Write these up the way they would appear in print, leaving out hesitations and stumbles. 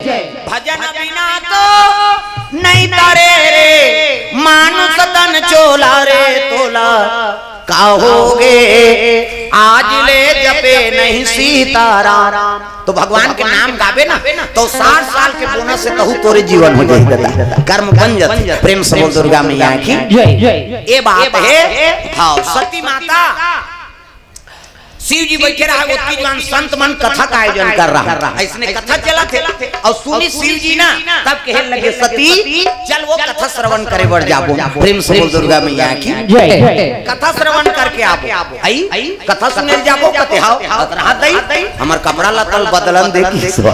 भजन बिना तो नहीं तारे रे मानुष तन चोला रे तोला कहोगे आज ले जपे नहीं सीताराम। तो भगवान के नाम गावे ना तो 60 साल के बोनस से कहूँ तोरे जीवन हो जाए कर्म बन जाते। प्रेम से बोल दुर्गा मैया की ये बात है। हाँ सती माता शिव जी बैठे रहा वो संत मन कथा का आयोजन कर रहा है। इसने कथा चला थे और सुनी शिव जी ना तब कहे लगे सती चल वो कथा श्रवण करे बढ़ जाबो। प्रेम से बोल दुर्गा मैया की कथा श्रवण करके आबो आई कथा सुने जाबो कते हां रहा दई हमर कपड़ा लतल बदलन देखी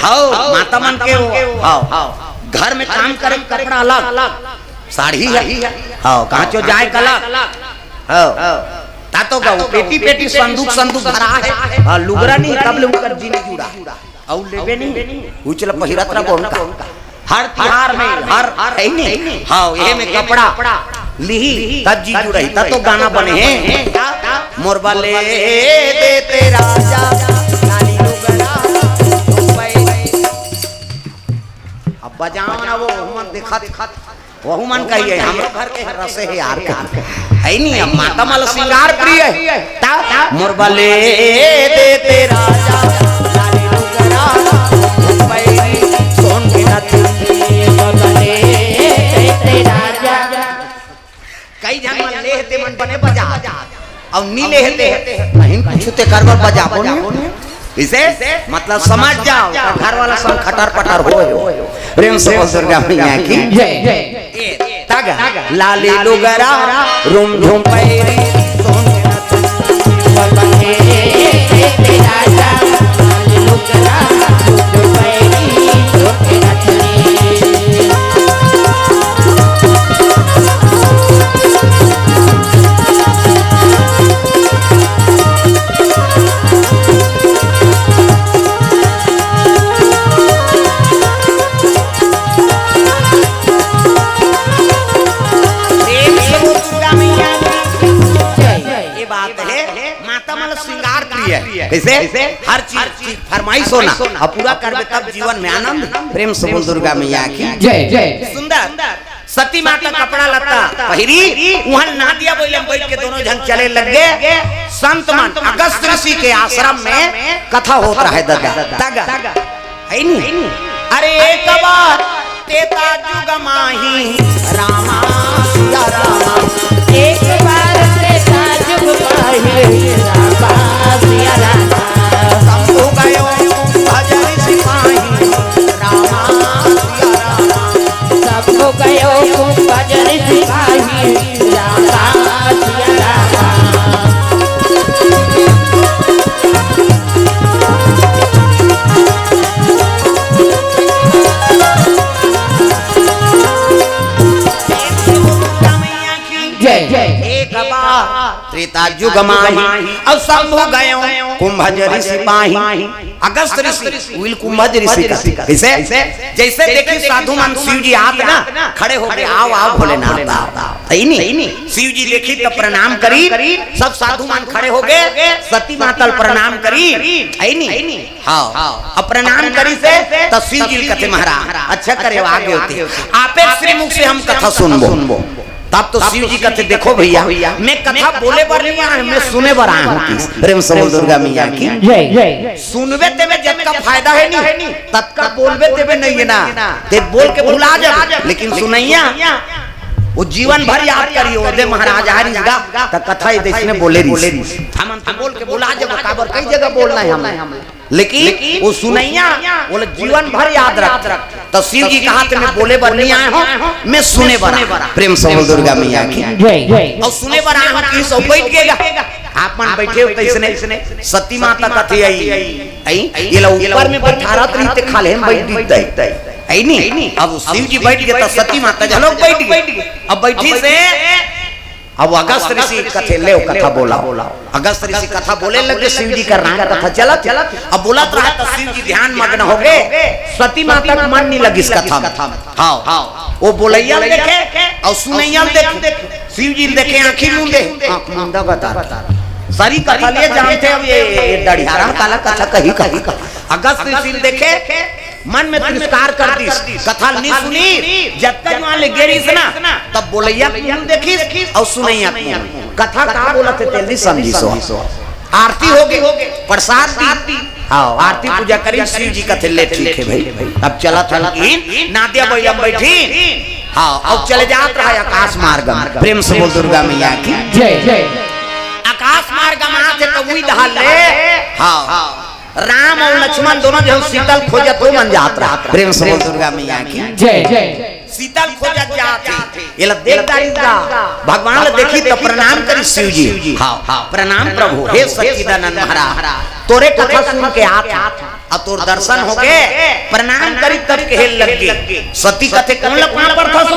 हां माता मन के हां घर में काम करे कपड़ा अलग साड़ी है हां कांचो जाए कला हां तातो गाओ पेटी पेटी संदूक संदूक भरा है। हां लुगरा नहीं कब ले उनकर जी ने जुड़ा और लेबे नहीं उचल पहिरत रहो उनका हर त्योहार में हर है नहीं। हां ये में कपड़ा ली तब जी जुड़ई तब तो गाना बने हैं मोरबा ले देते राजा लाली लुगरा अब बजाओ ना वो मन दिखा वहु मन कहिए हमरो घर के रसे है यार है नहीं। अब माता मल श्रृंगार प्रिय है मोरबा ले देते राजा लाली लुगरा पैरी सोन के नथुनी बगले देते राजा कई जन मन लेते मन बने बजा और नी लेते नहीं कुछ ते करबर बजाबो नहीं इसे मतलब समझ जाओ घर वाला सब खटर पटर हो। प्रेम से दुर्गा मैया की तागा लाली लुगरा रूम झूम पैरी सोन बगले देते राजा लाली लुगरा झूम पैरी सोन के नथुनी। कैसे हर चीज फरमाइश होना और पूरा करबे तब जीवन में आनंद। प्रेम से बोल दुर्गा मैया की जय। सुंदर सती माता कपड़ा लत्ता पहिरी वहां ना दिया बोले बैठ के दोनों जन चले लगे। संत मन अगस्त ऋषि के आश्रम में कथा होता है दादा है नहीं। अरे एक बार तेता जुग माही रामा सिया रामा एक बार तेता जुग माही रामा सिया रामा शंभु गयो भजन सिपाही रामा सिया रामा शंभु गयो भजन सिपाही रामा सिया रामा। त्रेता युग माही और शंभु गयो कुंभज ऋषि पाही अगस्त ऋषि विल कुंभज ऋषि कैसे जैसे देखिए साधु मन शिव जी आप ना खड़े हो गए आओ आओ भोलेनाथ है नहीं। शिव जी देखी तो प्रणाम करी सब साधु मन खड़े हो गए सती माता प्रणाम करी है नहीं। हाँ अब प्रणाम करी से तो शिव जी कहते महाराज अच्छा करे आगे होते आपे श्रीमुख से हम कथा सुनबो। तब तो शिव जी कहते देखो भैया मैं कथा बोले बर नहीं आया मैं सुने बर आया हूँ। प्रेम से बोल दुर्गा मैया की सुनबे तेबे जब का फायदा है नहीं तब का बोलबे तेबे नहीं है ना ते बोल के भुला जा लेकिन सुनैया वो जीवन भर याद करियो दे महाराज हरि जगह त कथा ही देश में बोले हम तो बोल के भुला जा काबर कई जगह बोलना है हमें लेकिन वो सुनैया बोले जीवन भर याद रख। तो शिव जी कहा मैं बोले बर नहीं आया हूँ मैं सुने बर। प्रेम से बोल दुर्गा मैया की और सुने बर आया हूँ कि सब बैठ गएगा आप मन बैठे हो इसने सती माता कथे आई ये लो ऊपर में बैठा रही थे खाले हम बैठ दी आई नहीं। अब शिव जी बैठ गए तो सती माता जलो बैठ गई। अब बैठी से अब अगस्त ऋषि कथे ले कथा बोला अगस्त ऋषि कथा बोले लगे शिव जी कर रहा कथा चला अब बोलत रहा तो शिव जी ध्यान मग्न हो गए सती माता का मन नहीं लगी इस कथा में। हाँ वो बोलैया देखे और सुनैया देखे शिव जी देखे आंखी मूंदे आंख मूंदा बता सारी कथा लिए जानते अब ये डढ़ियारा काला कथा कही अगस्त ऋषि देखे मन में तिरस्कार कर दी, कथा नहीं सुनी। जब तक वहां ले गेरी से ना तब बोलैया देखी और सुनैया कथा का बोलते तेली समझी सो। आरती हो गई, प्रसाद दी, हाँ आरती पूजा करी, शिव जी कथे ले ठीक है भाई। अब चला चला नादिया बैला बैठी, हाँ अब चले जात रहा आकाश मार्ग। प्रेम से बोल दुर्गा मैया की जय जय। आकाश मार्ग से तो वही ढाल ले, हाँ राम और लक्ष्मण दोनों जो शीतल खोजत हो मन जात रहा। प्रेम से बोल दुर्गा मैया की जय जय। शीतल खोजत जाते ये देखदारी दा भगवान ले देखी तो प्रणाम करी शिव जी, हाँ प्रणाम प्रभु। हे सच्चिदानंद महाराज तोरे कथा सुन के आ तोर दर्शन हो गए, प्रणाम करी तब कहल लग गए सती कथे कौन लपना पर था सो।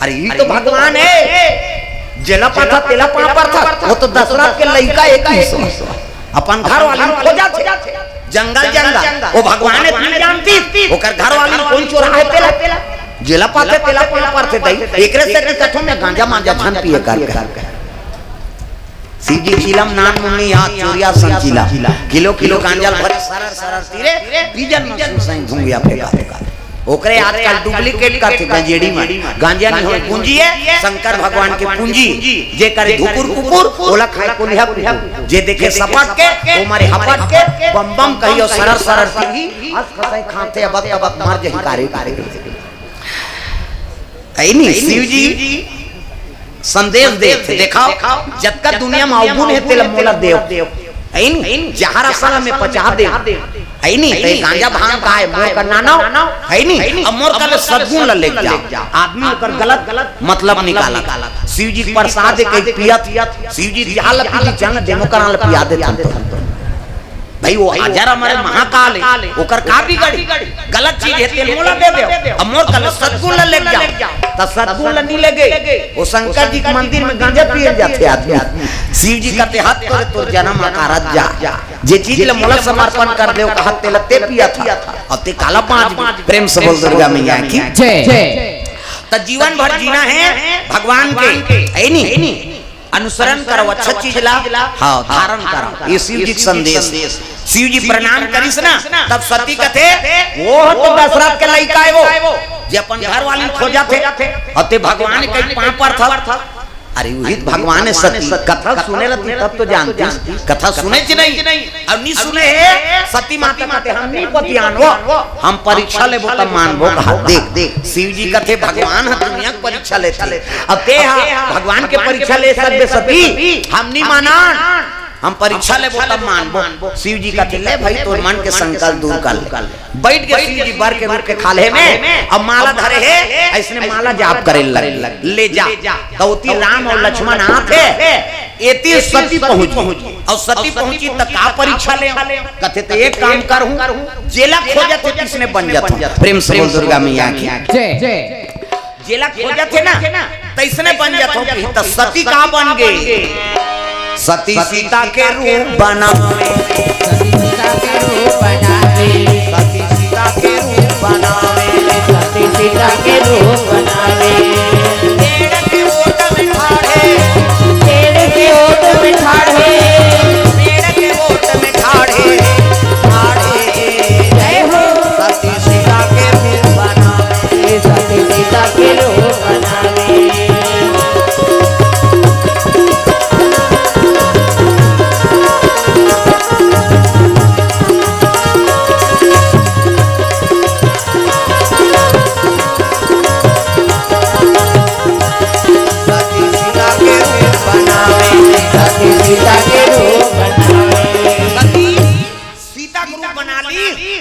अरे ये तो भगवान है, जेला पथा तेला पा पर था, वो तो दशरथ के लड़का एक ही सो। अपन घर वाली खोजा थे जंगल जंगल, वो भगवान इतनी जानती ओकर घर वाली कौन चोरा है तेला जेला पाते तेला पा पर थे दई एकरे से कथों में गांजा मांजा छन पिए कर शिव जी चिलम नान मुन्नी हाथ चोरिया संचिला किलो किलो गांजा भरे सरर सरर तीरे बीजन में सही धुंगिया फेंका ओकरे आजकल डुप्लीकेट करते गंजेड़ी में गांजा नहीं हो पूंजी है शंकर भगवान की पूंजी जे करे धुकुर कुकुर ओला खाए को लिहा जे देखे सपट के ओ मारे हपट के बम बम कहियो सरर सरर तीही हंस खसाई खाते अब मर जही कारे ऐ नहीं शिव जी संदेश देते देखाओ जब का दुनिया में अवगुण है तेल मोला देव ऐ नहीं जहर असल में पचा दे ऐ नहीं ते गांजा भांग का है मोर करना ना है नहीं अब मोर कर सद्गुण ले जा आदमी कर गलत मतलब निकाला। शिव जी प्रसाद के पियत शिव जी दिहाल पी जंग डेमो कराल पिया देते भाई वो हजार हमारे महाकाल है ओकर का बिगड़ी गलत चीज है तेल मोला दे दे अब मोर कल सद्गुण ले जा त सद्गुण नहीं लगे वो शंकर जी के मंदिर में गांजा पिए जाते आदमी। शिव जी का हाथ तोरे तोर जन्म आकारत जा जे चीज ले मोला समर्पण कर दे का हाथ तेल ते पिया था अब ते काला पांच। प्रेम से बोल दुर्गा मैया की जय जय। त जीवन भर जीना है भगवान के ऐ नहीं अनुसरण करो, अच्छा चीज ला हाँ धारण करो, ये शिव जी संदेश। शिव जी प्रणाम करिस ना तब सती कथे वो तो दशरथ के लड़का है वो जे अपन घर वाली खोजा थे अते भगवान के पांव पर था। अरे वही भगवान है सती कथा सुने लती तब तो जानती कथा सुने च नहीं अब नहीं सुने है सती माता माते हम नहीं पतियान वो हम परीक्षा ले तब मानबो देख शिव जी कथे भगवान है दुनिया की परीक्षा लेते अब ते भगवान के परीक्षा ले सकते सती हम नहीं माना हम परीक्षा ले तब मानबो। शिव जी का ले भाई तोर मन के संकल्प दूर कर बैठ के शिव जी बर के रूप के खाले में अब माला धरे है ऐसने माला जाप करे ले जा तो उती राम और लक्ष्मण आते एती सती पहुंची और सती पहुंची तक का परीक्षा ले कथे तो एक काम करूं जेला खोजा थे किसने बन जाता। प्रेम से बोल दुर्गा मैया की जय जय। जेला खोजा थे ना तैसने बन जाता तो सती का बन गई सती सीता के रूप बनावे सती सीता के रूप बनावे सती सीता के रूप बनावे सती सीता के रूप बनावे पेड़ के ओट में ठाड़े पेड़ के ओट में ठाड़े पेड़ के ओट में ठाड़े जय हो सती सीता के रूप बनावे सती सीता के रूप बनावे।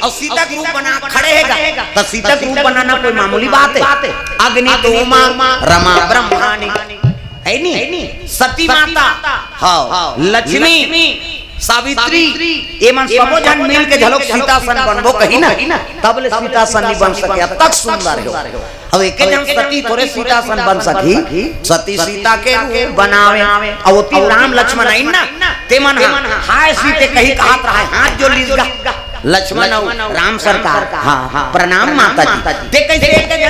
और सीता के रूप बना खड़े हैगा तो सीता के रूप बनाना कोई मामूली बात है। अग्नि तो उमा रमा ब्रह्माणी है नहीं सती माता हाँ लक्ष्मी सावित्री एमन सबो जन मिल के झलक सीता सन बनबो कहीं ना तब ले सीता सन नहीं बन सके अब तक सुंदर हो। अब एक जन सती थोड़े सीता सन बन सकी सती सीता के रूप बनावे और वो राम लक्ष्मण आई ना ते मन हाय सीते कहीं कहत रहा हाथ जो लीजगा लक्ष्मण राम सरकार हाँ प्रणाम माता जी। देख कैसे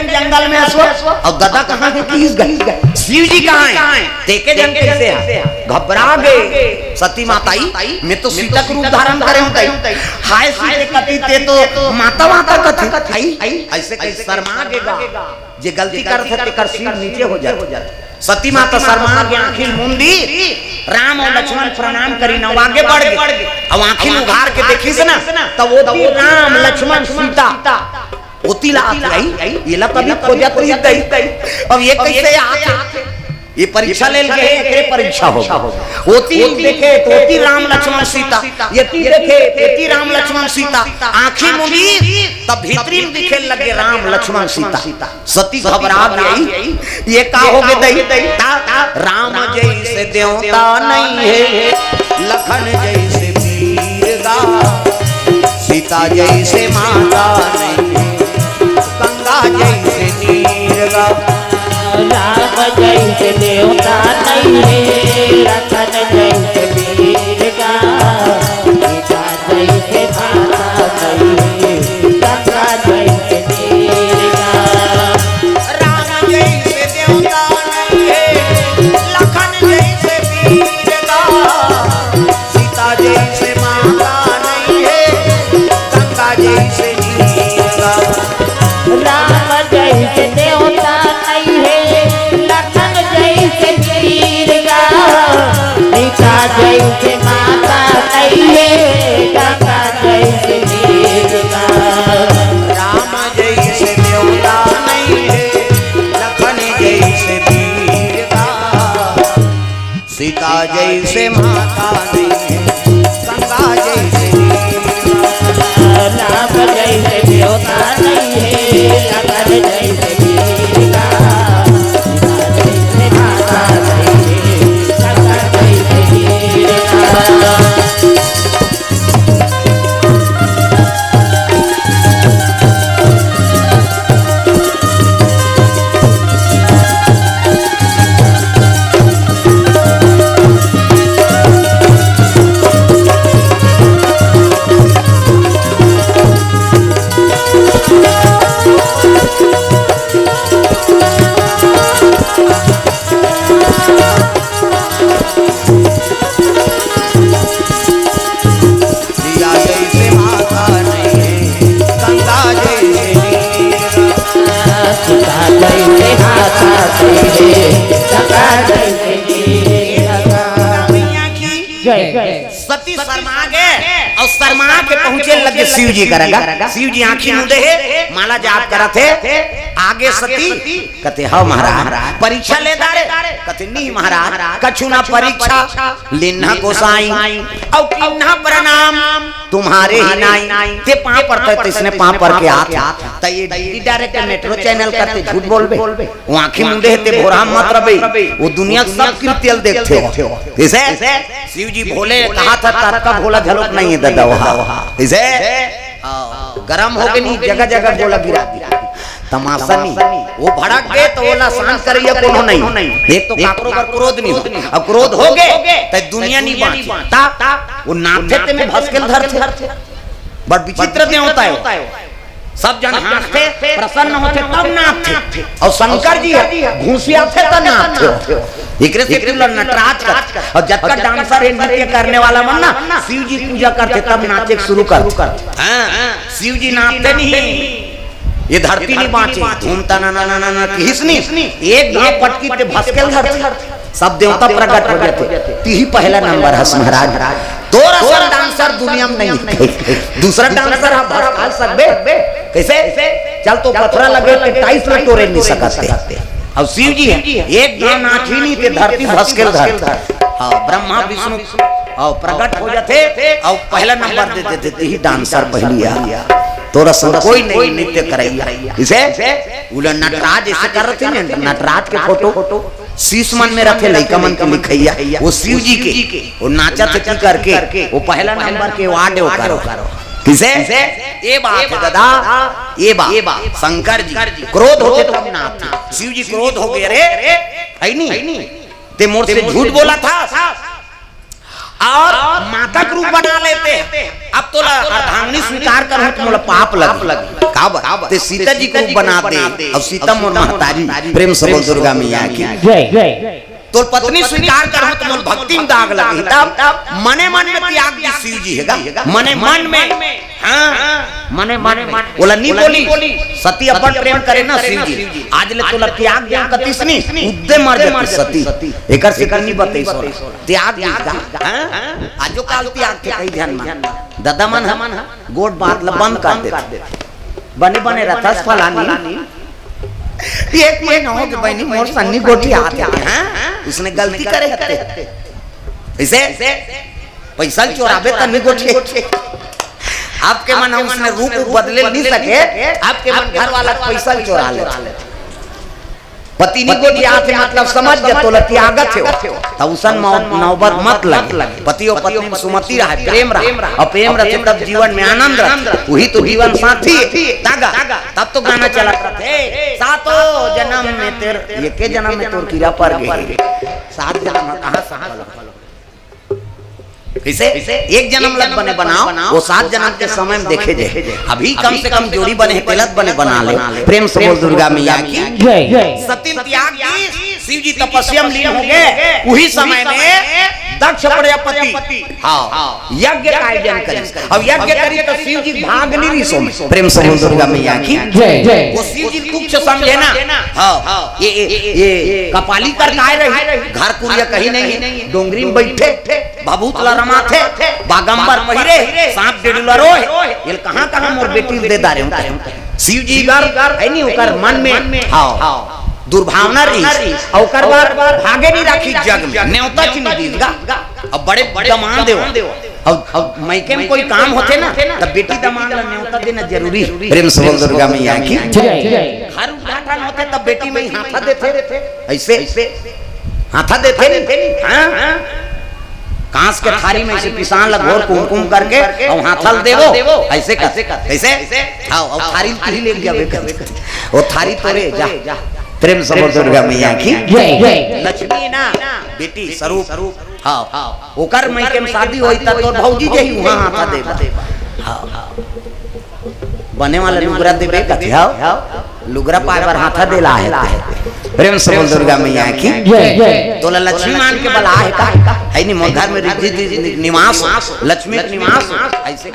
जंगल में और गदा कहाँ के किस गए, शिव जी कहाँ है, देखे जंग कैसे घबरा गए। सती माताई मैं तो सीता का रूप धारण करे हूँ, हाय सीते कति ते तो माता माता कथी ऐसे कैसे शर्मा गेगा, जे गलती करते थे कर सिर नीचे हो जाता। सती माता शर्मा के आंखिल मुंदी, राम और लक्ष्मण प्रणाम करी न आगे बढ़ गए। अब आंखिल उघार के देखी से ना तब वो राम लक्ष्मण सीता होती लाई ये ला तभी खोजत रही। अब ये कैसे आते ये परीक्षा ले गए, एकरे परीक्षा होगा होती देखे होती राम लक्ष्मण सीता, यति देखे यति राम लक्ष्मण सीता, आंखें मुंदी तब भीतरी में दिखे लगे राम लक्ष्मण सीता। सती घबरा गई, ये का हो गए राम जैसे देवता नहीं है, लखन जैसे वीर गा, सीता जैसे माता नहीं है, गंगा जैसे नीर गा। राम जैसे देवता नहीं है, लखन जैसे वीर गा, सीता जैसे माता नहीं है, गंगा जैसे नीर गा। राम जैसे देवता नहीं है, लखन जैसे वीर गा, सीता जैसे माता नहीं है, गंगा जैसे नीर गा। राम जैसे देवता नहीं है, लखन जैसे वीर गा, सीता जैसे माता नहीं है, गंगा जैसे वीर गा। राम जैसे देवता नहीं है, लखन जैसे वीर गा, सीता जैसे माता नहीं है, गंगा जैसे नीर गा। राम जैसे देवता नहीं है, लखन जैसे वीर गा, सीता जैसे माता नहीं है, गंगा जैसे वीर गा। सीता जैसे माता नहीं है, गंगा जैसे नीर गा। सीता जैसे माता नहीं है, गंगा जैसे वीर गा। मैया की जय। सती शर्मा गए और शर्मा के पहुंचे लगे शिव जी करेगा। शिव जी आंखी मुंदे है, माला जाप करते आगे सती कहते हाँ महाराज परीक्षा ले दारे, कहते नहीं महाराज कछु ना परीक्षा लेना गोसाई और किन्ना प्रणाम तुम्हारे ही नाई ते पां पर थे, इसने पां पर के हाथ त ये डायरेक्ट मेट्रो चैनल करते झूठ बोलबे, वो आंखी मुंदे ते भोरा मत रबे, वो दुनिया सब कीर्तियल देखते हो। इसे शिव जी भोले कहा था तारका भोला झलक नहीं है दादा वहां, इसे गरम हो गई नहीं जगह जगह बोला गिरा तमाशा नहीं, वो भड़क गए तो बोला शांत करिए कोनो नहीं, एक तो काकरो पर क्रोध नहीं हो, अब क्रोध हो गए तो दुनिया नहीं बांची ता वो नाथे ते में भस्केल धर थे, बड़ विचित्र देवता है। सब जन हंसते प्रसन्न होते तब नाचते, और शंकर जी घूसिया थे तब नाचते। एकरे से क्यों नटराज का और जब तक डांसर है नृत्य करने वाला मन ना शिव जी पूजा करते तब नाचे शुरू कर। शिव जी नाचते नहीं, ये धरती नहीं बांचे घूमता ना ना ना ना ना किसनी एक घाव पटकी ते भस्केल धर सब देवता प्रकट हो जाते। तीही पहला नंबर हस महाराज, तोरा सन डांसर दुनिया में नहीं, दूसरा डांसर हम भड़का सकबे कैसे, चल तो पथरा लगे के टाइस में तोरे नहीं सकते। और शिव जी एक गांव नाची नहीं ते धरती भस्केल धर, हां ब्रह्मा विष्णु और प्रकट हो जाते और पहला नंबर दे देते ही डांसर पहली आ तोरा संग कोई नहीं नृत्य करैया। इसे उला नटराज ऐसे कर रहे थे, नटराज के फोटो शीश मन में रखे लइका मन के लिखैया, वो शिव जी के वो नाचा थे करके वो पहला नंबर के वार्ड करो किसे ये बात है दादा, ये बात शंकर जी क्रोध होते तब नाचते, शिव जी क्रोध हो गए, अरे है नहीं ते मोर से झूठ बोला था और माता का रूप बना लेते। अब तो अर्धांगिनी स्वीकार करो तो मोला पाप लगी का ते सीता जी को रूप बना दे और सीता मोर महतारी प्रेम से बोल दुर्गा मैया की जय। तो पत्नी स्वीकार करो तो मोल भक्ति में दाग लगी। तब मने मन में त्याग दी शिव जी हैगा मने मन में हाँ मने बोला नहीं बोली सती अपन प्रेम करे ना शिव जी आज ले तोला त्याग दे कतिसनी उद्दे मर जाती सती एकर से करनी बतई सो त्याग दी हां आजो काल त्याग के कई ध्यान में दादा मन हम गोड बात ल बंद कर दे बने रथस फलानी एक महीना हो गया बहनी मोर सन्नी गोटी आते हैं उसने गलती करे ऐसे पैसा चोराबे तन्नी गोटी आपके मन उसने रूप बदले नहीं सके आपके मन घर वाला पैसा चोरा ले पति नहीं गोटी आते मतलब समझ गया तो त्यागत है तब उसन नौबत मत लगे पति और पत्नी में सुमति रहा प्रेम रहा और प्रेम रहे तब जीवन में आनंद रहा वही तो जीवन साथी तागा तब तो गाना चला थे सातों जन्म में तेरे ये के जन्म में तोर कीड़ा पर गए 7 जन्म कहां साथ कैसे एक जन्म लग बने बनाओ वो 7 जन्म के समय में देखे जाए अभी कम से कम जोड़ी बने तिलक बने बना ले प्रेम से बोल दुर्गा मैया की जय। सती त्याग की शिव जी तपस्या में लीन हो गए उही समय में दक्ष प्रजापति हाँ यज्ञ का आयोजन करी अब यज्ञ करी तो शिव जी भाग नहीं रही सो प्रेम से बोल दुर्गा मैया की जय। वो शिव जी तुच्छ समझे ना हाँ ये कपाली कर काय रही घर कुरिया कहीं नहीं डोंगरी में बैठे भभूतला रमा थे बागंबर पहिरे सांप डेडुला रोए ये कहां मोर बेटी दे दारे शिव जी घर है नहीं ओकर मन में हां दुर्भावना रही ओकर बार भागे नहीं रखी जग में न्योता की नहीं दीगा अब बड़े दमान देव अब मैके में कोई काम होते ना तब बेटी दमान ला न्योता देना जरूरी प्रेम से बोल दुर्गा मैया की जय। हर उद्घाटन होते तब बेटी में हाथा देते ऐसे हाथा देते हां कांस के थारी में से पिसान लगोर कुमकुम करके और हाथल देवो ऐसे कैसे आओ और थारी तुही ले लिया वो थारी तोरे जा प्रेम से बोल दुर्गा मैया की जय। लक्ष्मी ना बेटी स्वरूप हां ओकर मई के शादी होई त तोर भौजी जही वहां हाथा देबा हां बने वाला लुगरा देबे कथि हां लुगरा पाए पर हाथा देला है प्रेम से बोल दुर्गा मैया की जय। तो लक्ष्मी मान के बला है का है नहीं मोर घर में रिद्धि निवास लक्ष्मी निवास ऐसे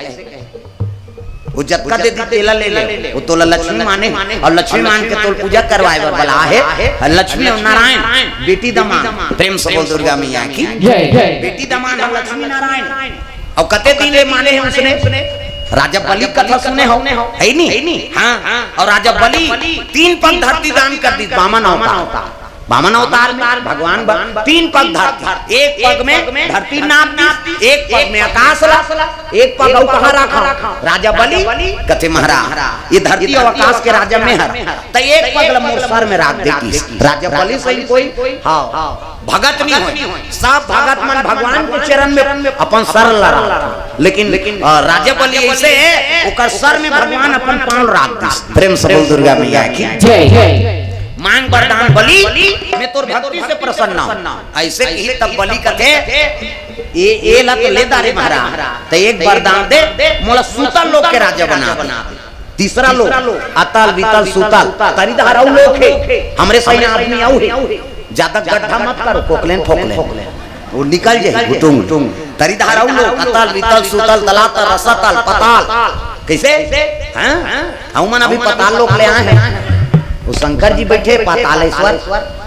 वो जतका दे दी तेला ले वो तो लक्ष्मी माने और लक्ष्मी मान के तो पूजा करवाए बला है लक्ष्मी और नारायण बेटी दमान प्रेम से बोल दुर्गा मैया की जय। बेटी दमान और लक्ष्मी नारायण और कते दिन ले माने हैं उसने राजा बलि कथा सुने हो है नहीं हाँ और राजा बलि 3 पग धरती दान कर दी वामन अवतार में भगवान 3 पग धरती एक पग में धरती नाप दी एक पग में आकाश एक पग कहाँ रखा राजा बलि कथे महाराज ये धरती और आकाश के राजा में हर तो एक पग मोर सर में रख देती राजा बलि सही कोई हाँ भगत नहीं हो सब भगत मन भगवान के चरण में अपन सर लड़ा लेकिन राजा बलि ऐसे ओकर सर में भगवान अपन पांव रख दी प्रेम से बोल दुर्गा मैया की जय। मांग वरदान बलि मैं तोर भक्ति से प्रसन्न हूं ऐसे ही तब बलि कथे ये लत ले दारे महाराज तो एक वरदान दे मोला सूतल लोक के राजा बना तीसरा लोक अतल वितल सूतल तरी धाराऊ लोक है हमरे सही आदमी आऊ है ज्यादा गड्ढा मत करो कोकलेन फोकलेन वो निकल जाए घुटुंग तरी धाराऊ लोक अतल वितल सूतल तलातल रसतल पताल कैसे हां हम मन अभी पताल लोक ले आए हैं वो शंकर जी बैठे पातालेश्वर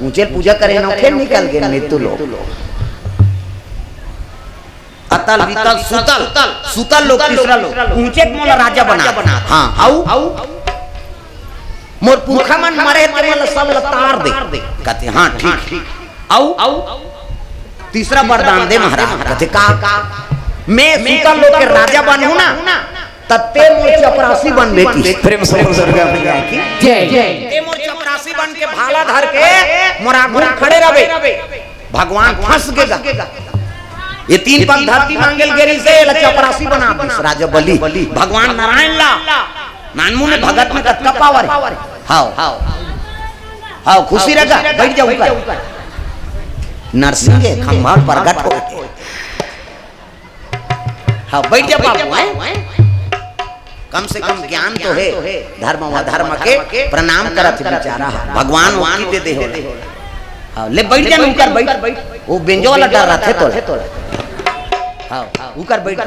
ऊंचे पूजा करे ना फिर निकल गए मृत्यु लोग अतल वितल सुतल लोग तीसरा लोग ऊंचे मोला राजा बना हाँ आऊ मोर पुरखा मन मरे तो मोला सब लतार दे कहते हाँ ठीक आऊ तीसरा वरदान दे महाराज कहते का मैं सुतल लोग के राजा बनूं ना तत्ते मोर चपरासी बन बेटी प्रेम से दुर्गा मैया की जय। ते मोर चपरासी बन के भाला धर के मोर आगू खड़े रहे भगवान फंस गएगा ये 3 पग धरती मांगल गेरी से चपरासी बना दी राजा बलि भगवान नारायण ला नानमु ने भगत में कतका पावर हां खुशी रखा बैठ जाओ ऊपर नरसिंह के खंभाल प्रकट हो हाँ बैठ जा बाबू हैं? कम से कम ज्ञान तो है धर्म व धर्म के प्रणाम करत बेचारा भगवान वाकी दे दे हो। हाँ ले बैठ जा ऊपर बैठ वो बेंजो वाला डर रहा थे तो हाँ ऊपर बैठ जा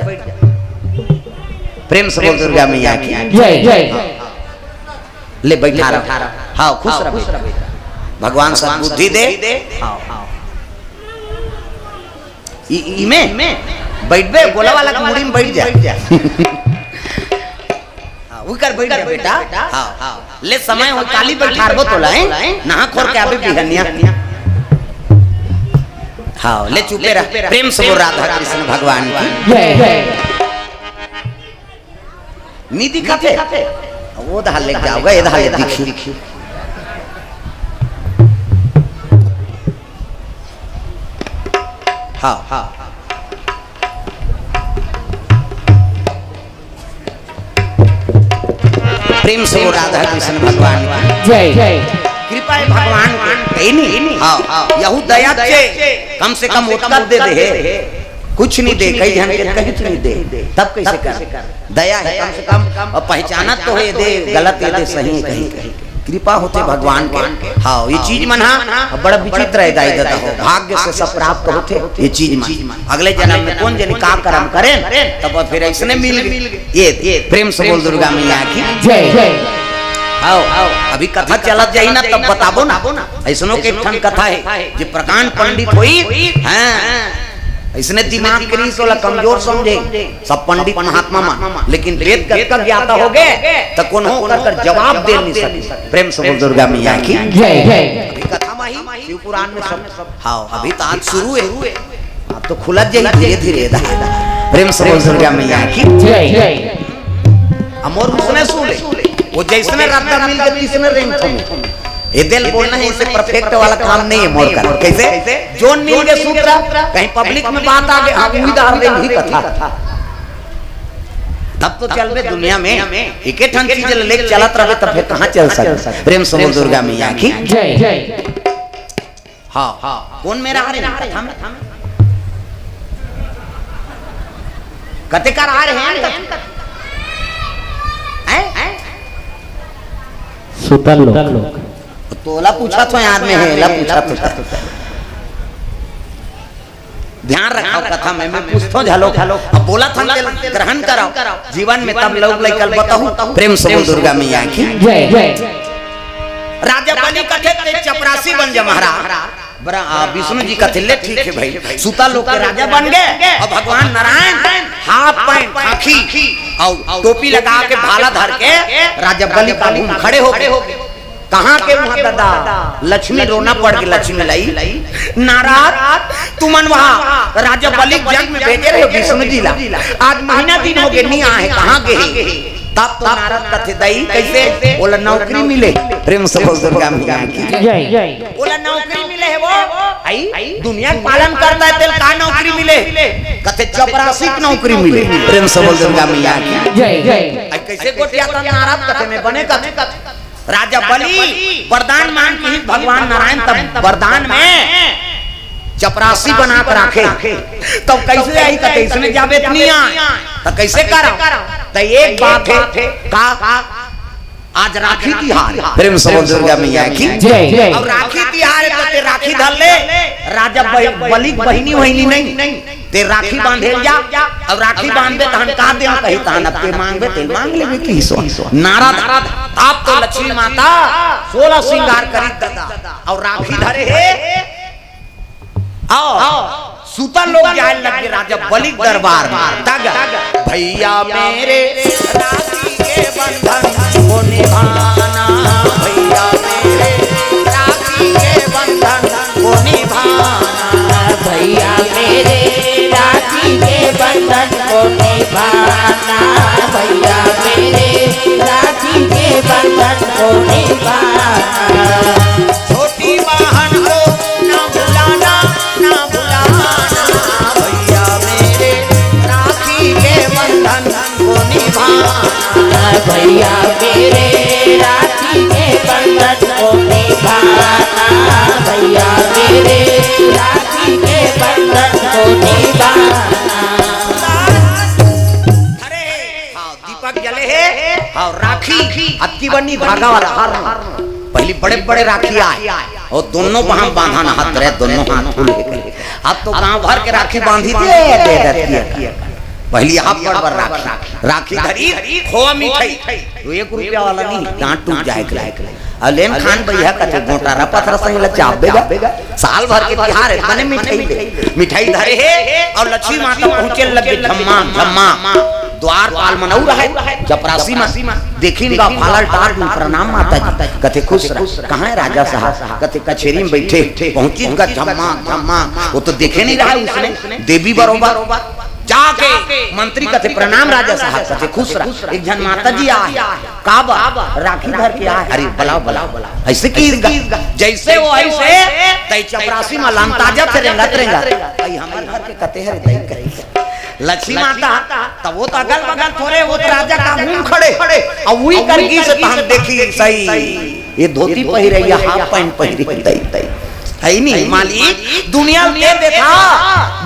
प्रेम से बोल दुर्गा मैया की जय जय ले बैठा रहा हाँ खुश रह भगवान सब बुद्धि दे इमे बैठ बे गोला वाला की मुड़ी में बैठ जा उकर बैठ जा बेटा हां ले समय हो काली बैठारबो तोला है नहा खोर के आबे बिहनिया हां ले चुपे रह प्रेम से बोल राधा कृष्ण भगवान की जय जय नी दिखाते वो धा ले जाओगे ये धा ले दिखी हां प्रेम से राधा कृष्ण भगवान जय जय कृपा है भगवान की नहीं हाँ यहू दया से कम से कम उत्तर दे दे कुछ नहीं दे कई जन के कुछ नहीं दे तब कैसे कर दया है कम से कम और पहचाना तो है दे गलत है दे सही कहीं कृपा होते भगवान के हाँ ये चीज मना बड़ा विचित्र है दाई दादा हो भाग्य से सब प्राप्त होते ये चीज मन अगले जन्म में कौन जन का कर्म करें तब फिर ऐसने मिल ये प्रेम से बोल दुर्गा मैया की जय जय आओ अभी कथा चलत जाई ना तब बताबो ना ऐसनो के ठन कथा है जो प्रकांड पंडित होई हां इसने दिमाग क्रीस वाला कमजोर समझे सब पंडित महात्मा मान लेकिन वेद का ज्ञाता हो गए तो कौन हो कर जवाब दे नहीं सके प्रेम से बोल दुर्गा मैया की जय जय अभी कथा माही शिव पुराण में सब हां अभी तो आज शुरू है अब तो खुलत जाई धीरे धीरे प्रेम से बोल दुर्गा मैया की जय जय अमर उसने सुने वो जैसने रास्ता मिल गई तीसरे रेंज में ये दिल बोलना है इससे परफेक्ट वाला काम नहीं है मोर कर कैसे जो मिल गए सूत्र कहीं पब्लिक में बात आ गई आगे उधार दे ही कथा तब तो चल बे दुनिया में एक एक ठन चीज लेके चलत रहे तब फिर कहां चल सकते प्रेम से बोल दुर्गा मैया की जय जय हां कौन मेरा आ रहे कथा में कते कर आ रहे हैं सुतल लोग तोला पूछा तो याद में है ला पूछा तो ध्यान रखो कथा में मैं पूछतो झलो अब बोला था ग्रहण कराओ जीवन में तब लोग लइकल बताऊं प्रेम से बोल दुर्गा मैया की जय जय राजा बलि कथे ते चपरासी बन जा महाराज बड़ा विष्णु जी का थिल्ले ठीक है भाई सुता लोग के राजा बन गए और भगवान नारायण हाफ पैंट खाकी और टोपी लगा के भाला धर के राजा बलि का घूम खड़े हो गए कहाँ के वहां दादा लक्ष्मी रोना पड़ के लक्ष्मी लाई नाराज तुमन वहां राजा बलि जग में भेजे रहे विष्णु जी ला आज महीना दिन हो गए नहीं आए कहाँ गए तब तो नारद कथे दई कैसे बोला नौकरी मिले प्रेम से बोल दुर्गा मैया की जय जय बोला नौकरी मिले है वो आई दुनिया पालन करता है तेल का नौकरी मिले कथे चपरासी की नौकरी मिले प्रेम से बोल दुर्गा मैया की जय जय कैसे गोटिया था नारद कथे में बने कथे राजा बलि वरदान मांग के भगवान नारायण तब वरदान में चपरासी बना कर रखे तब कैसे आई का कैसे जावे नहीं तो कैसे करा तो एक बात है का आज राखी तिहार प्रेम से बोल दुर्गा मैया की जय जय और राखी तिहार है तो ते राखी धर ले राजा बलि बहिनी वहिनी नहीं ते राखी बांधे जा अब राखी बांधे तहन का दे कही तहन अब ते मांगबे ते मांग लेबे की सो नारद आप तो लक्ष्मी माता 16 श्रृंगार करी दादा और राखी धरे है आओ सूता लोग जाए लगे राजा बलि दरबार में तग भैया मेरे राखी के बंधन को निभाना भैया मेरे राखी के बंधन को निभाना भैया मेरे राखी के बंधन को निभाना भैया मेरे राखी के बंधन को निभाना छोटी बहन को ना भुलाना भैया मेरे राखी के बंधन को निभाना भैया मेरे राखी के बंधन को निभाना भैया मेरे राखी के बंधन को निभाना राखी अक्की बनी धागा वाला हार पहले बड़े बड़े राखी आए और दोनों वहां बांधा ना हाथ रहे दोनों हाथ खुले अब तो गांव भर के राखी बांधी दे पहली आप बड़ राखी धरी खोआ मिठाई तो 1 रुपया वाला नहीं डांट टूट जाए अलेन खान भैया कथे गोटारा पत्थर संग चाप देगा साल भर के त्योहार है बने मिठाई धरे है और लक्ष्मी माता पहुंचे लगे धम्मा धम्मा द्वार पाल मनऊ रहे चपरासी में देखी का फालल टार प्रणाम माता जी कथे खुश कहां है राजा साहब कथे कचेरी में बैठे पहुंची का धम्मा धम्मा वो तो देखे नहीं रहा उसने देवी बरोबर जाके मंत्री कथे प्रणाम राजा साहब कथे खुश रह एक जन माता जी आए काबा राखी धर के आए अरे बलाओ ऐसे की जैसे वो ऐसे तई चपरासी में लांताजा से रेंगा आई हमारे घर के कथे है तई करे लक्ष्मी माता तब वो तो अगल बगल थोड़े वो तो राजा का मुंह खड़े और वही करगी से हम देखी सही ये धोती पहिरे या हाफ पैंट पहिरे तई है नहीं मालिक दुनिया ले देखा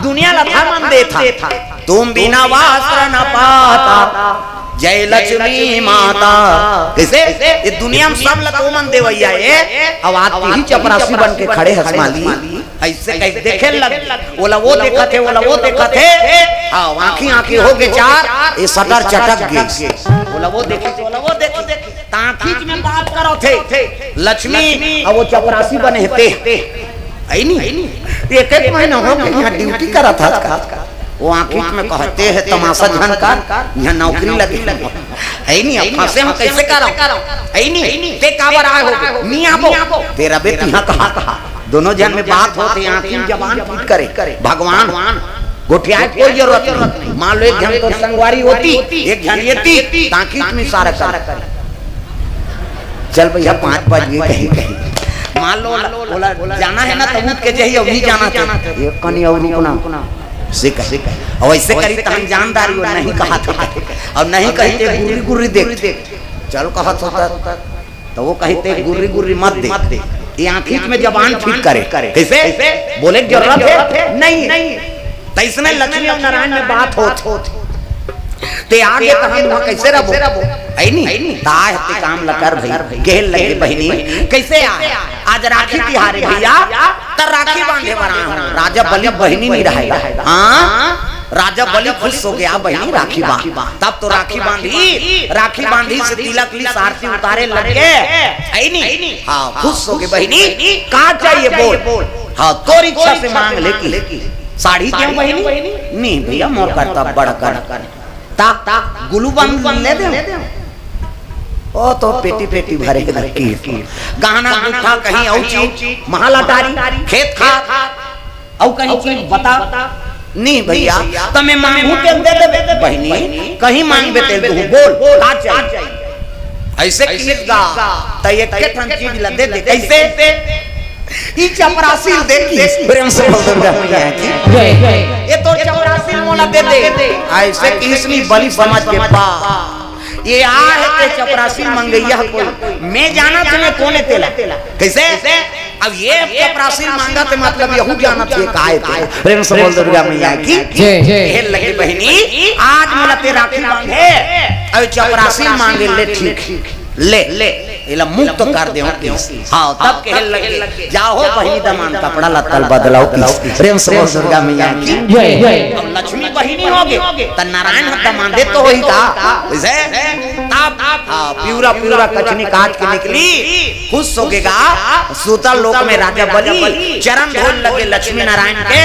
दुनिया लथा मन देखा तुम बिना वस्त्र न पाता जय लक्ष्मी माता कैसे ये दुनिया में सब लतो मन देवैया ये अब आती ही चपरासी बन के खड़े हसमाली ऐसे कैसे देखे लग ओला वो देखा थे आओ आंखी हो गए चार ये सटर चटक गई ओला वो देखे तांखीच में बात करो थे लक्ष्मी और वो चपरासी बने थे आई नहीं एक महीना हो गया यहाँ ड्यूटी करा था वो आंखी में कहते हैं तमाशा झनकार यहाँ नौकरी लगी है नहीं अब फंसे हम कैसे करा है नहीं ते काबर आए हो नहीं आबो तेरा बेटा यहाँ कहा दोनों जन में बात होती आंखी जबान पीट करे भगवान गोठिया कोई जरूरत नहीं मान लो एक जन तो संगवारी होती एक जन ये ताकि में सारा करे चल भैया 5 बज गए कहीं मान लो जाना है ना तब के जही अभी जाना था ये कनी और रुकना सिक और ऐसे करी तो हम जानदारी और नहीं कहा था और नहीं कहते गुर्री देख चल कहा था तो वो कहते गुर्री मत दे ये आंखी में जबान ठीक करे कैसे बोले जरूरत है नहीं तैसने लक्ष्मी और नारायण में बात हो ते आगे कहां वहां कैसे रहो है नहीं ताय ते काम लकर भाई गेल लगे बहिनी कैसे आज राखी तिहार है भैया त राखी बांधे बना राजा बलि बहिनी नहीं रहेगा हां राजा बलि खुश हो गया बहिनी राखी बांध तब तो राखी बांधी से तिलक ली आरती उतारे लग गए है नहीं हां खुश हो गए बहिनी का चाहिए बोल हां तोरी इच्छा से मांग लेकी साड़ी क्यों बहिनी नहीं भैया मोर करता बड़ा कर ता गुलू बंद ले दे ओ तो पेटी भरे के रखी गहना गुठा कहीं और चीज महालटारी खेत खा और कहीं चीज बता नहीं भैया तो मैं मांगू तेल दे दे बहनी कहीं मांगबे तेल तू बोल का चाहिए ऐसे कीगा त ये केठन चीज ला दे कैसे ई चपरासी देखी प्रेम से बोल दुर्गा मैया की ये तो चपरासी मोला दे ऐसे किसनी बलि समझ के पा ये आ है ते चपरासी मंगैया कोई मैं जाना तुम्हें कोने तेला कैसे अब ये चपरासी मांगा ते मतलब यहू जाना थे काहे थे प्रेम से बोल दुर्गा मैया की जय लगी बहनी आज मोला ते राखी मांगे अब चपरासी मांगे ले ठीक ले इला मुक्त कर दे हां तब कह लगे जाओ बहिनी दमान कपड़ा लत्तल बदलाओ प्रेम से दुर्गा मैया की जय अब लक्ष्मी बहिनी होगे त नारायण दमान दे तो होई का वैसे तब पूरा कचनी काट के निकली खुश होगेगा सूतल लोक में राजा बलि चरण धोल लगे लक्ष्मी नारायण के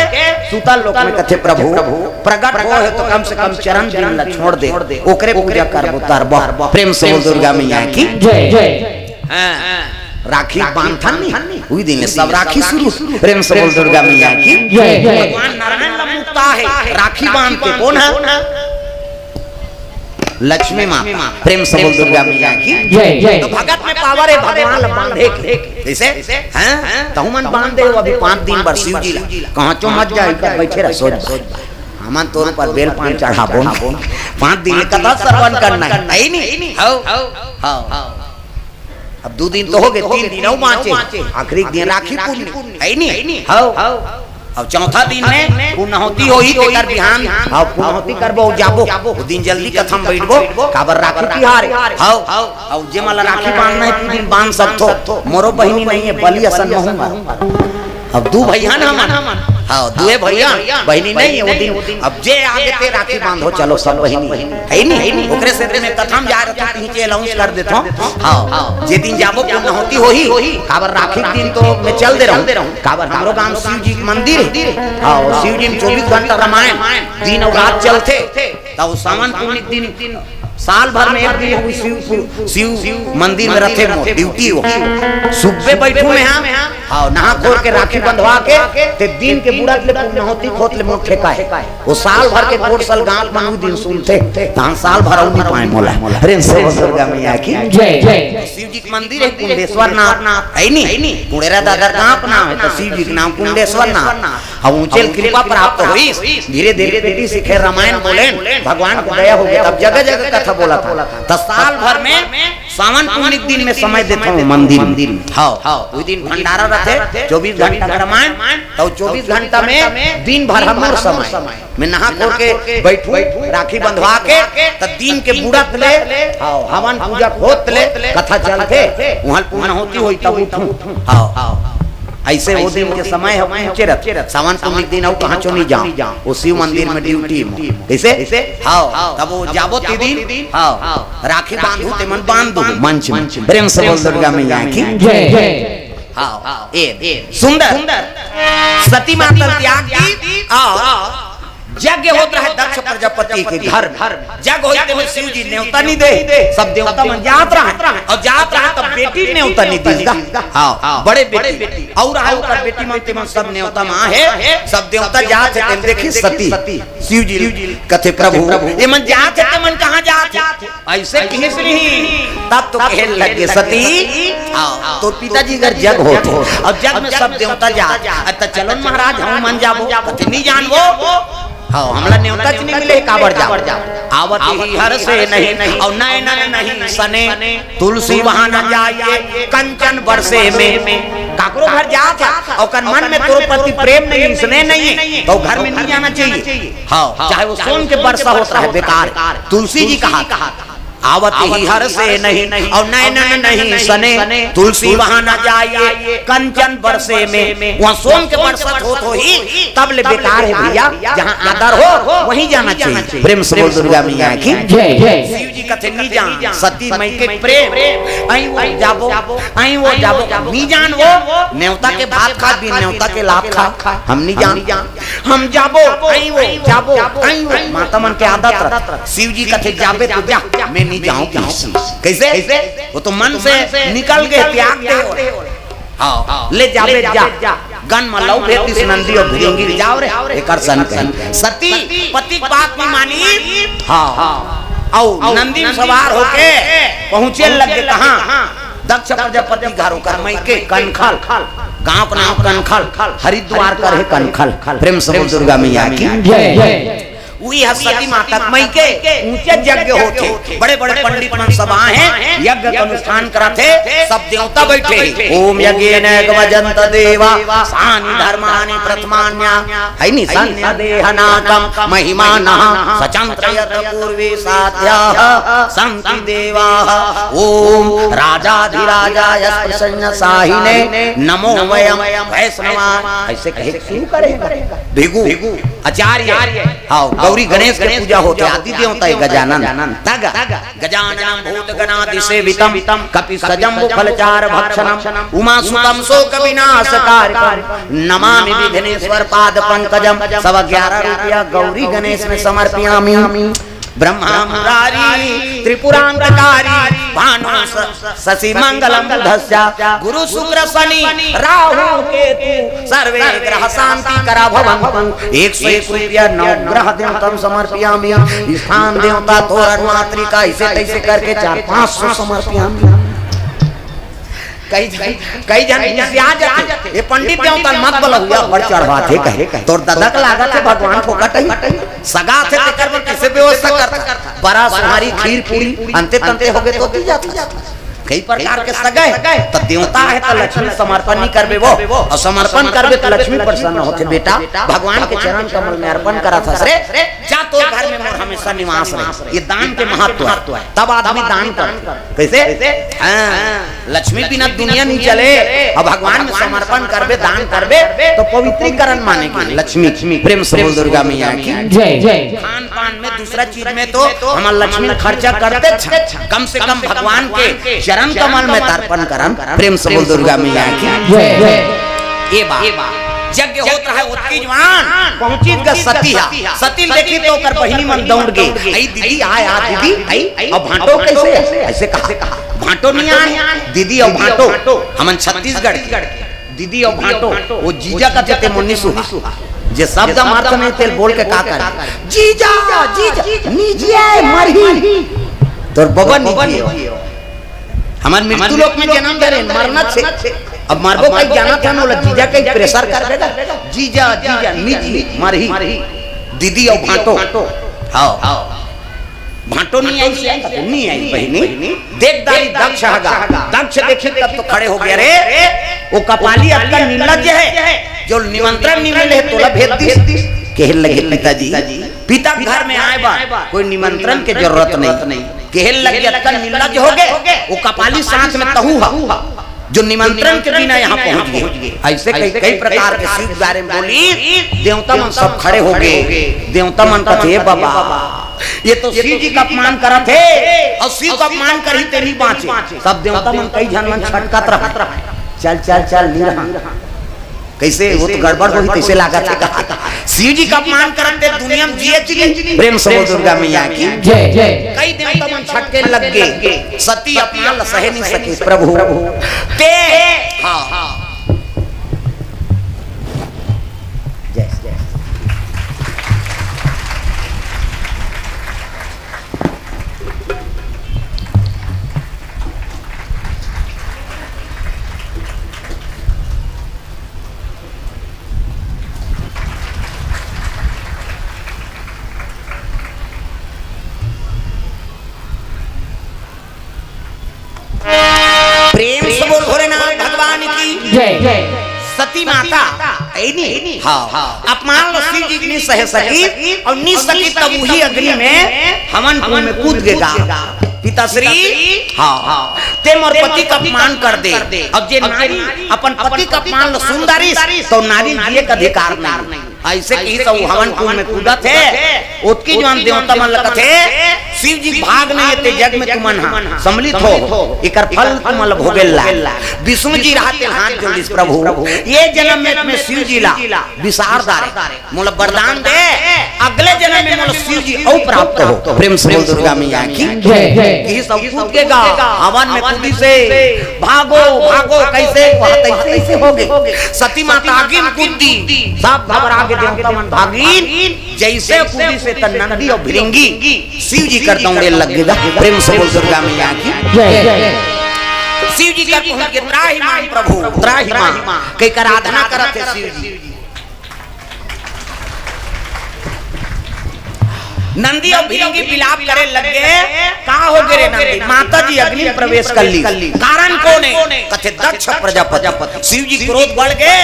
सूतल लोक में कथे प्रभु प्रकट हो है तो कम से कम चरण दिन छोड़ दे ओकरे पूजा करबो तरबो प्रेम से दुर्गा मैया की जय राखी बांधन नहीं हुई दिन सब राखी शुरू प्रेम से बोल दुर्गा मैया की भगवान नारायण का मुक्ता है राखी बांधते कौन है लक्ष्मी माँ प्रेम से बोल दुर्गा मैया की तो भगत में पावर है भगवान बांधे कैसे हैं तो मन बांधे हो अभी 5 दिन बर शिव जी कहां चो मत जाए कर बैठे रह सोच हमन तोर पर बेल पान चढ़ाबो 5 दिन कथा श्रवण करना है नहीं हां अब 2 दिन तो हो गए 3 दिन और बाँचे आखिरी दिन राखी पूर्णिमा है नहीं हां अब चौथा दिन में पुनौती होई तेकर बिहान हां पुनौती करबो जाबो ओ दिन जल्दी कथम बैठबो काबर राखी तिहार हां अब जे मला राखी बांधना है दिन बांध सकतो मोरो बहिनी नहीं है बलि असन महूंगा अब दू भैया ना हम हां दुए भैया बहिनी नहीं है वो दिन अब जे आगे ते राखी बांधो चलो सब बहिनी है नहीं ओकरे से में कथम जा रहा था पीछे अनाउंस कर देतो हां जे दिन जाबो पुनौती होही काबर राखी दिन तो मैं चल दे रहूं काबर हमरो गांव शिव जी मंदिर हां शिव जी में 24 घंटा रामायण दिन और रात चलते तब सावन पुण्य दिन साल भर में एक दिन शिव मंदिर में रथे मो ड्यूटी हो सुबह बैठू में हां नहा खोल के राखी बंधवा के ते दिन के बुढ़ा ले पुनौती खोत ले मोठे का वो साल भर के कोट साल गांव में दिन सुनते तान साल भर औनी पाए मोला अरे सब दुर्गा मैया की जय जय शिव जी का मंदिर है कुंडेश्वर नाथ है नहीं कुंडेरा दादा गांव नाम है तो शिव जी का नाम कुंडेश्वर नाथ अब ऊंचे कृपा प्राप्त हुई धीरे धीरे बेटी सीखे रामायण बोले भगवान को दया हो गया तब जगह जगह कथा बोला था तो साल भर में सावन पुण्य दिन में समय देता हूँ मंदिर हाँ उस दिन भंडारा रखे 24 घंटा का रामायण तो 24 घंटा में दिन भर हमारे समय मैं नहा खोल के बैठू राखी बंधवा के तो दिन के बुढ़त ले हवन पूजा खोत ले कथा चलते वहाँ पुनौती हुई तब उठू हाँ ऐसे वो दिन के समय हम पहुंचे रहते सावन पुण्य दिन और कहाँ चोनी जाऊं वो शिव मंदिर में ड्यूटी कैसे हाँ तब वो जाबो ती दिन हाँ राखी बांधू ते मन बांध दो मंच प्रेम से बोल दुर्गा मैया की जय हाँ ए सुंदर सती माता त्याग की यज्ञ होता है दक्ष प्रजापति के घर जग होते में शिव जी न्योता नहीं दे सब देवता मन जात रहा और जात रहा तब बेटी न्योता नहीं देगा हाँ बड़े बेटी और का बेटी मानते मन सब न्योता माँ है सब देवता जात है देखी सती शिव जी कथे प्रभु ये मन जात है मन कहाँ जात ऐसे कहीं से नहीं तब तो कहने लगे सती तो पिताजी घर जग होते और जग में सब देवता जात चलो महाराज हम मन जाबो कथे नहीं जानबो हाँ हमला न्योता नहीं मिले काबर जा आवत ही हर से नहीं और नैन नहीं सने तुलसी वहां न जाइए कंचन बरसे में काकरो घर जा था और कन मन में तोर प्रति प्रेम नहीं स्नेह नहीं तो घर में नहीं जाना चाहिए हाँ चाहे वो सोन के वर्षा होता है बेकार तुलसी जी कहा आवत ही हर से नहीं और नैन नहीं सने तुलसी वहां न जाइए कंचन बरसे में वहाँ सोम के बरसत हो ही तब ले बेकार है भैया जहाँ आदर हो वहीं जाना चाहिए प्रेम से बोल दुर्गा मैया की जय शिव जी कथे नहीं जान सती मई के प्रेम आई वो जाबो नहीं जान वो न्योता के भात खा भी न्योता के लाभ खा हम नहीं जान हम जाबो आई वो जाबो आई वो माता मन के आदत शिव जी कथे जाबे तो जा मैं नहीं जाऊं कैसे वो तो मन से निकल गए त्याग दे हाँ ले जाबे जा गन मलौ भेटिस नंदी और भिड़ेंगी जाओ रे एकर सन कहीं सती पति बात नहीं मानी हाँ और नंदी सवार होके पहुंचे लगे कहाँ दक्ष प्रजापति घरों कर मई के कनखल गांव का नाम कनखल हरिद्वार कर है कनखल प्रेम से दुर्गा मैया की जय वही सती माता मई के ऊंचे यज्ञ होते बड़े बड़े पंडित मन सब हैं यज्ञ का अनुष्ठान कराते सब देवता बैठे ओम यज्ञेन गवजंत देवा सानि धर्मानि प्रथमान्या है नि सन्य देहनाकम महिमानः सचंत्रयत पूर्वे साध्याः सन्ति देवाः ओम राजाधिराजाय प्रसन्न साहिने नमो वयम वैष्णवा ऐसे कहे क्यों करेगा भिगु आचार्य हाँ गौरी गणेश की पूजा होती आदि देवता है गजानन गजाननम भूत गणादि सेवितम कपि सजम्बु फलचार भक्षणम उमा सुतम शोक विनाशकारकम नमामि विघ्नेश्वर पाद पंकजम सब 11 रुपया गौरी गणेश में समर्पयामि ब्रह्मा मुरारी त्रिपुरांतकारी भानु शशि मंगलम बुधस्य गुरु शुक्र शनि राहु केतु सर्वे ग्रह शांति करा भवन्तु 101 रुपया 9 ग्रह देवतम समर्पयामि स्थान देवता तोरण मातृका ऐसे तैसे करके 400-500 समर्पयामि कई जन आ जाते ये पंडित देवता मत बोला हुआ बढ़ चढ़वा थे कहे तोर ददक लागत है भगवान फोकट सगा थे तेकर पर कैसे व्यवस्था करता बड़ा सुहारी खीर पूरी अंते तंते हो गए तो दी जाता कई प्रकार के सगय तो देवता है तो लक्ष्मी समर्पण नहीं करबे वो और समर्पण करबे तो लक्ष्मी प्रसन्न होते बेटा भगवान के चरण कमल में अर्पण करा था रे जा तो घर में मोर हमेशा निवास रहे। ये दान के महत्व है, तब आदमी दान कर कैसे लक्ष्मी बिना दुनिया नहीं चले और भगवान में समर्पण करबे दान करबे तो पवित्रीकरण मानेगी लक्ष्मी। प्रेम से बोल दुर्गा मैया की जय जय। खान पान में दूसरा चीज में तो हमारा लक्ष्मी खर्चा करते कम से कम भगवान के चरण कमल में तर्पण करम। प्रेम से बोल दुर्गा मैया की जय जय। ये बात यज्ञ होता है उत्की जवान पहुंची का सती देखी तो कर बहिनी मन दौड़ गई आई दीदी आए आ दीदी आई अब भांटो कैसे ऐसे कहा भांटो नहीं आए दीदी और भांटो हमन छत्तीसगढ़ दीदी और भांटो वो जीजा का चते मुन्नी सुहा जे शब्द मारत नहीं तेल बोल के का कर जीजा जीजा नीजिए मरही तोर बबन नहीं हमार मृत्यु लोक में जन्म दे रहे मरना छे अब मारबो कई जाना था ना जीजा कई प्रेशर कर देगा जीजा जीजा नीजी मरही दीदी और भांटो हां भांटो नहीं आई बहिनी देख दारी दक्ष देखे तब तो खड़े हो गया रे वो कपाली आपका निर्लज्ज है जो निमंत्रण नहीं मिले तोला भेज दी कहल लगे पिता घर में आए बा कोई निमंत्रण के जरूरत नहीं कहल लगे अक्का निर्लज्ज हो गए वो कपाली साथ में तहु जो निमंत्रण के बिना यहाँ पहुंच गए। ऐसे कई प्रकार के शिव बारे में बोली देवता मन सब खड़े हो गए। देवता मन का थे बाबा ये तो शिव जी का अपमान करा थे और शिव का अपमान कर ही तेरी बाँचे। सब देवता मन कई जन मन छटकत रहा चल चल चल नहीं रहा कैसे वो तो गड़बड़ होगी कैसे लागत है कहा शिव जी का अपमान करते दुनिया में जिए। प्रेम से दुर्गा मैया की जय जय। कई देवता मन छटके लग गए सती अपमान सह नहीं सके प्रभु ते हाँ जय जय। प्रेम से बोल भोलेनाथ भगवान की जय जय। सती माता अपमान शिव जी नहीं सह सकी और नहीं सकी तब वही अग्नि में हमन कुएं में कूद गया पिताश्री ते मोर पति का अपमान कर दे अब जे नारी अपन पति का अपमान सुंदरी तो नारी जिए का अधिकार नहीं ऐसे की तो हवन कुंड में कूदा थे उसकी जवान देवता मन लगत है शिव जी भाग नहीं ते जग में तुमन सम्मिलित हो इकर फल तुमल भोगेला विष्णु जी रहते हाथ जोड़ी प्रभु ये जन्म में शिव जी ला विसार दारे मोला वरदान दे अगले जन्म में मोला शिव जी और प्राप्त हो। प्रेम से दुर्गा मैया की जय। सब कूद के गा हवन में कूदी से भागो भागो कैसे कैसे हो गए सती माता आगे कूदी सब घबरा के देवता मन भागीन जैसे कूदी से नंदी और भिरिंगी शिव जी कर दौड़े लग गया। प्रेम से दुर्गा मैया की जय। शिव जी कर पहुंच के त्राहिमाम प्रभु त्राहिमाम कई कर आराधना करते शिव जी नंदी और भिरिंगी विलाप करे लग गए का हो गए नंदी माता जी अग्नि प्रवेश कर ली कारण कौन है कथे दक्ष प्रजापति शिव जी क्रोध बढ़ गए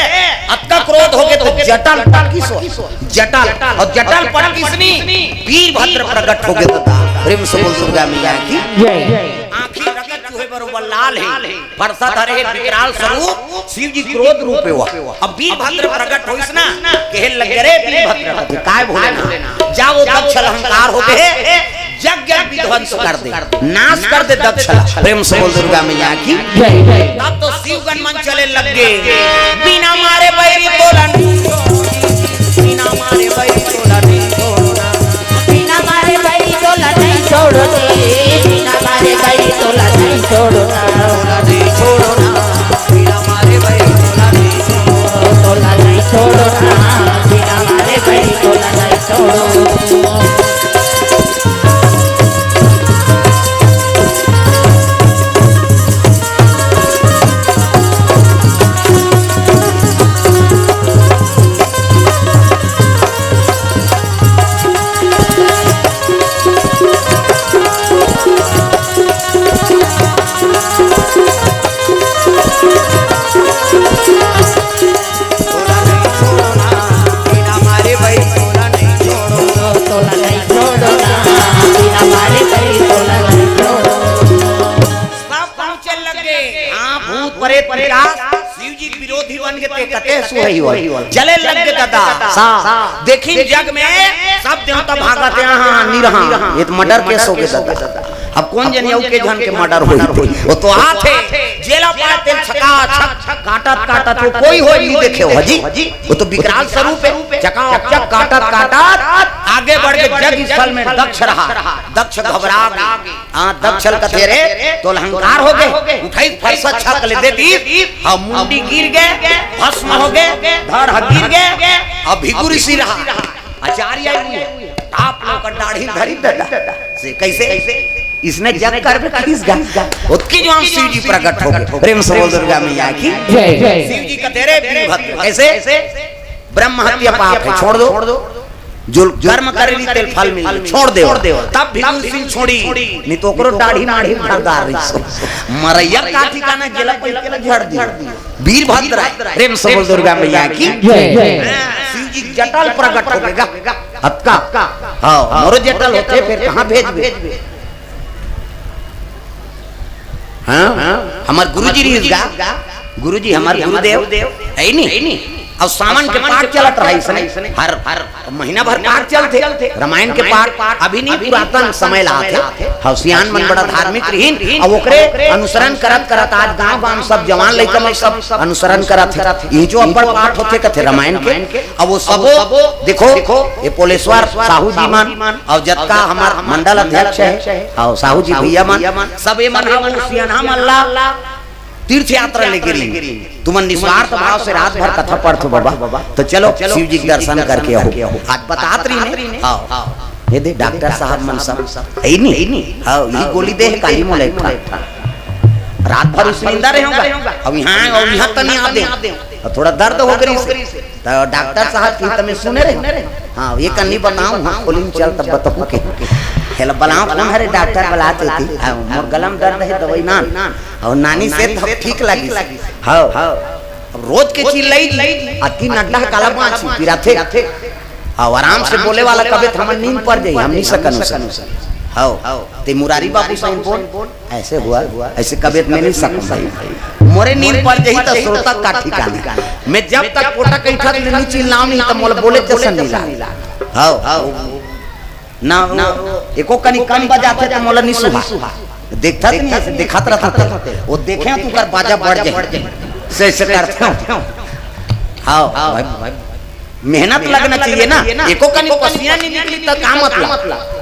अत्ता क्रोध हो गए तो जटल जटल और जटल पर किसनी वीरभद्र प्रकट हो गए। प्रेम से बोल दुर्गा मैया की जय। आंखें रगत चूहे बरोबर लाल है परसा धरे विकराल स्वरूप शिव जी क्रोध रूप हुआ अब वीरभद्र प्रकट हो इसना कहल लग रे वीरभद्र काय भोलेनाथ जाओ दक्ष अहंकार हो गए यज्ञ विध्वंस कर दे नाश कर दे दक्ष। प्रेम से बोल दुर्गा मैया की जय। तब तो शिवगण मन चले लग गए बिना मारे बैरी तोलन बिना मारे बैरी तोलन बिना मारे बैरी तोला नहीं छोड़ो बिना मारे बैरी तोला नहीं छोड़ो नहीं छोड़ो ना बिना मारे बैरी तोला नहीं छोड़ो बिना मारे बैरी तोला नहीं छोड़ो। भूत प्रेत पिशाच शिव जी के विरोधी बन के ते कते सुहई हो जले लग के गदा सा देखी जग में सब देवता भागत यहां निरहा ये तो मर्डर केस हो गया। अब कौन जन के जन के मर्डर होई वो तो आथे जेला पाए तेल छका छक काटत काटत वो कोई होई नहीं देखे हो जी वो तो विकराल स्वरूप है चका चक काटत काटत आगे बढ़ के जग स्थल में दक्ष रहा दक्ष घबरा हां दक्षल कथे रे तो अहंकार हो गए उठाई फरसा छक ले देती हम मुंडी गिर गए भस्म हो गए धड़ गिर गए अब भिगु ऋषि रहा आचार्य आप लोग का दाढ़ी धरी दादा से कैसे इसने जग कर किस गा उसकी जो शिव जी प्रकट हो गए प्रेम से बोल दुर्गा मैया की जय। शिव जी का तेरे वीर भक्त कैसे ब्रह्म हत्या पाप है छोड़ दो जो कर्म करेली तेल फल मिल छोड़ दे तब भी सिंह छोड़ी नहीं तो करो दाढ़ी नाढ़ी भरदार मरैया का ठिकाना गेला पहले झड़ दी वीर भद्र प्रेम से बोल दुर्गा मैया की जय। शिव जी जटल प्रकट हो गएगा हत्का हां मोर जटल होते फिर कहां भेज हाँ हमार गुरुजी रीगा गुरुजी हमार गुरुदेव है नहीं और सावन के पाठ चलत रहा इसने हर महीना भर पाठ चलते रामायण के पाठ अभी नहीं पुरातन समय लाते हौसियान मन बड़ा धार्मिक रहीन और ओकरे अनुसरण करत करत आज गांव सब जवान लइका में सब अनुसरण करत ये जो अब्बड़ पाठ होते कथे रामायण के अब वो सब देखो ये पोलेश्वर साहू जी मन और जतका हमार मंडल अध्यक्ष है और साहू जी भैया मन सब ये मन हौसियान हम अल्लाह तीर्थ यात्रा लेके रही तुमन निस्वार्थ भाव से रात भर कथा पढ़तो बाबा तो चलो शिव जी के दर्शन करके आओ आज बतात रही ने हां ये दे डॉक्टर साहब मन सब है नहीं हां ये गोली दे काली मोले रात भर उस नींदा रहेगा अब यहां तो नहीं आते और थोड़ा दर्द हो गई तो डॉक्टर साहब की तमे सुने रहे हां ये कन्नी बताऊं हां गोली चल तब बताऊं के हेला बलाओ कौन हरे डॉक्टर बुलाते थी मोर गलम दर्द है दवाई ना और नानी से तो ठीक लगी हां रोज के चीज लई अति नड्डा काला पांच पिराथे और आराम से बोले वाला कबे हम नींद पड़ जाई हम नहीं सकन हां ते मुरारी बाबू साइन बोल ऐसे हुआ ऐसे कबे में नहीं सकूं भाई मोरे नींद पड़ जाई तो श्रोता का ठिकाना मैं जब तक कोटा कैठा नहीं चिल्लाऊं नहीं तो मोल बोले जैसा नहीं ला हां ना एको कनी कम बजाते तो मोला नहीं सुहा देखता नहीं ऐसे दिखात रहता वो देखे तू कर बाजा बढ़ जाए से करते हो हां मेहनत लगना चाहिए ना एको कनी पसीना नहीं निकली तो काम मतलब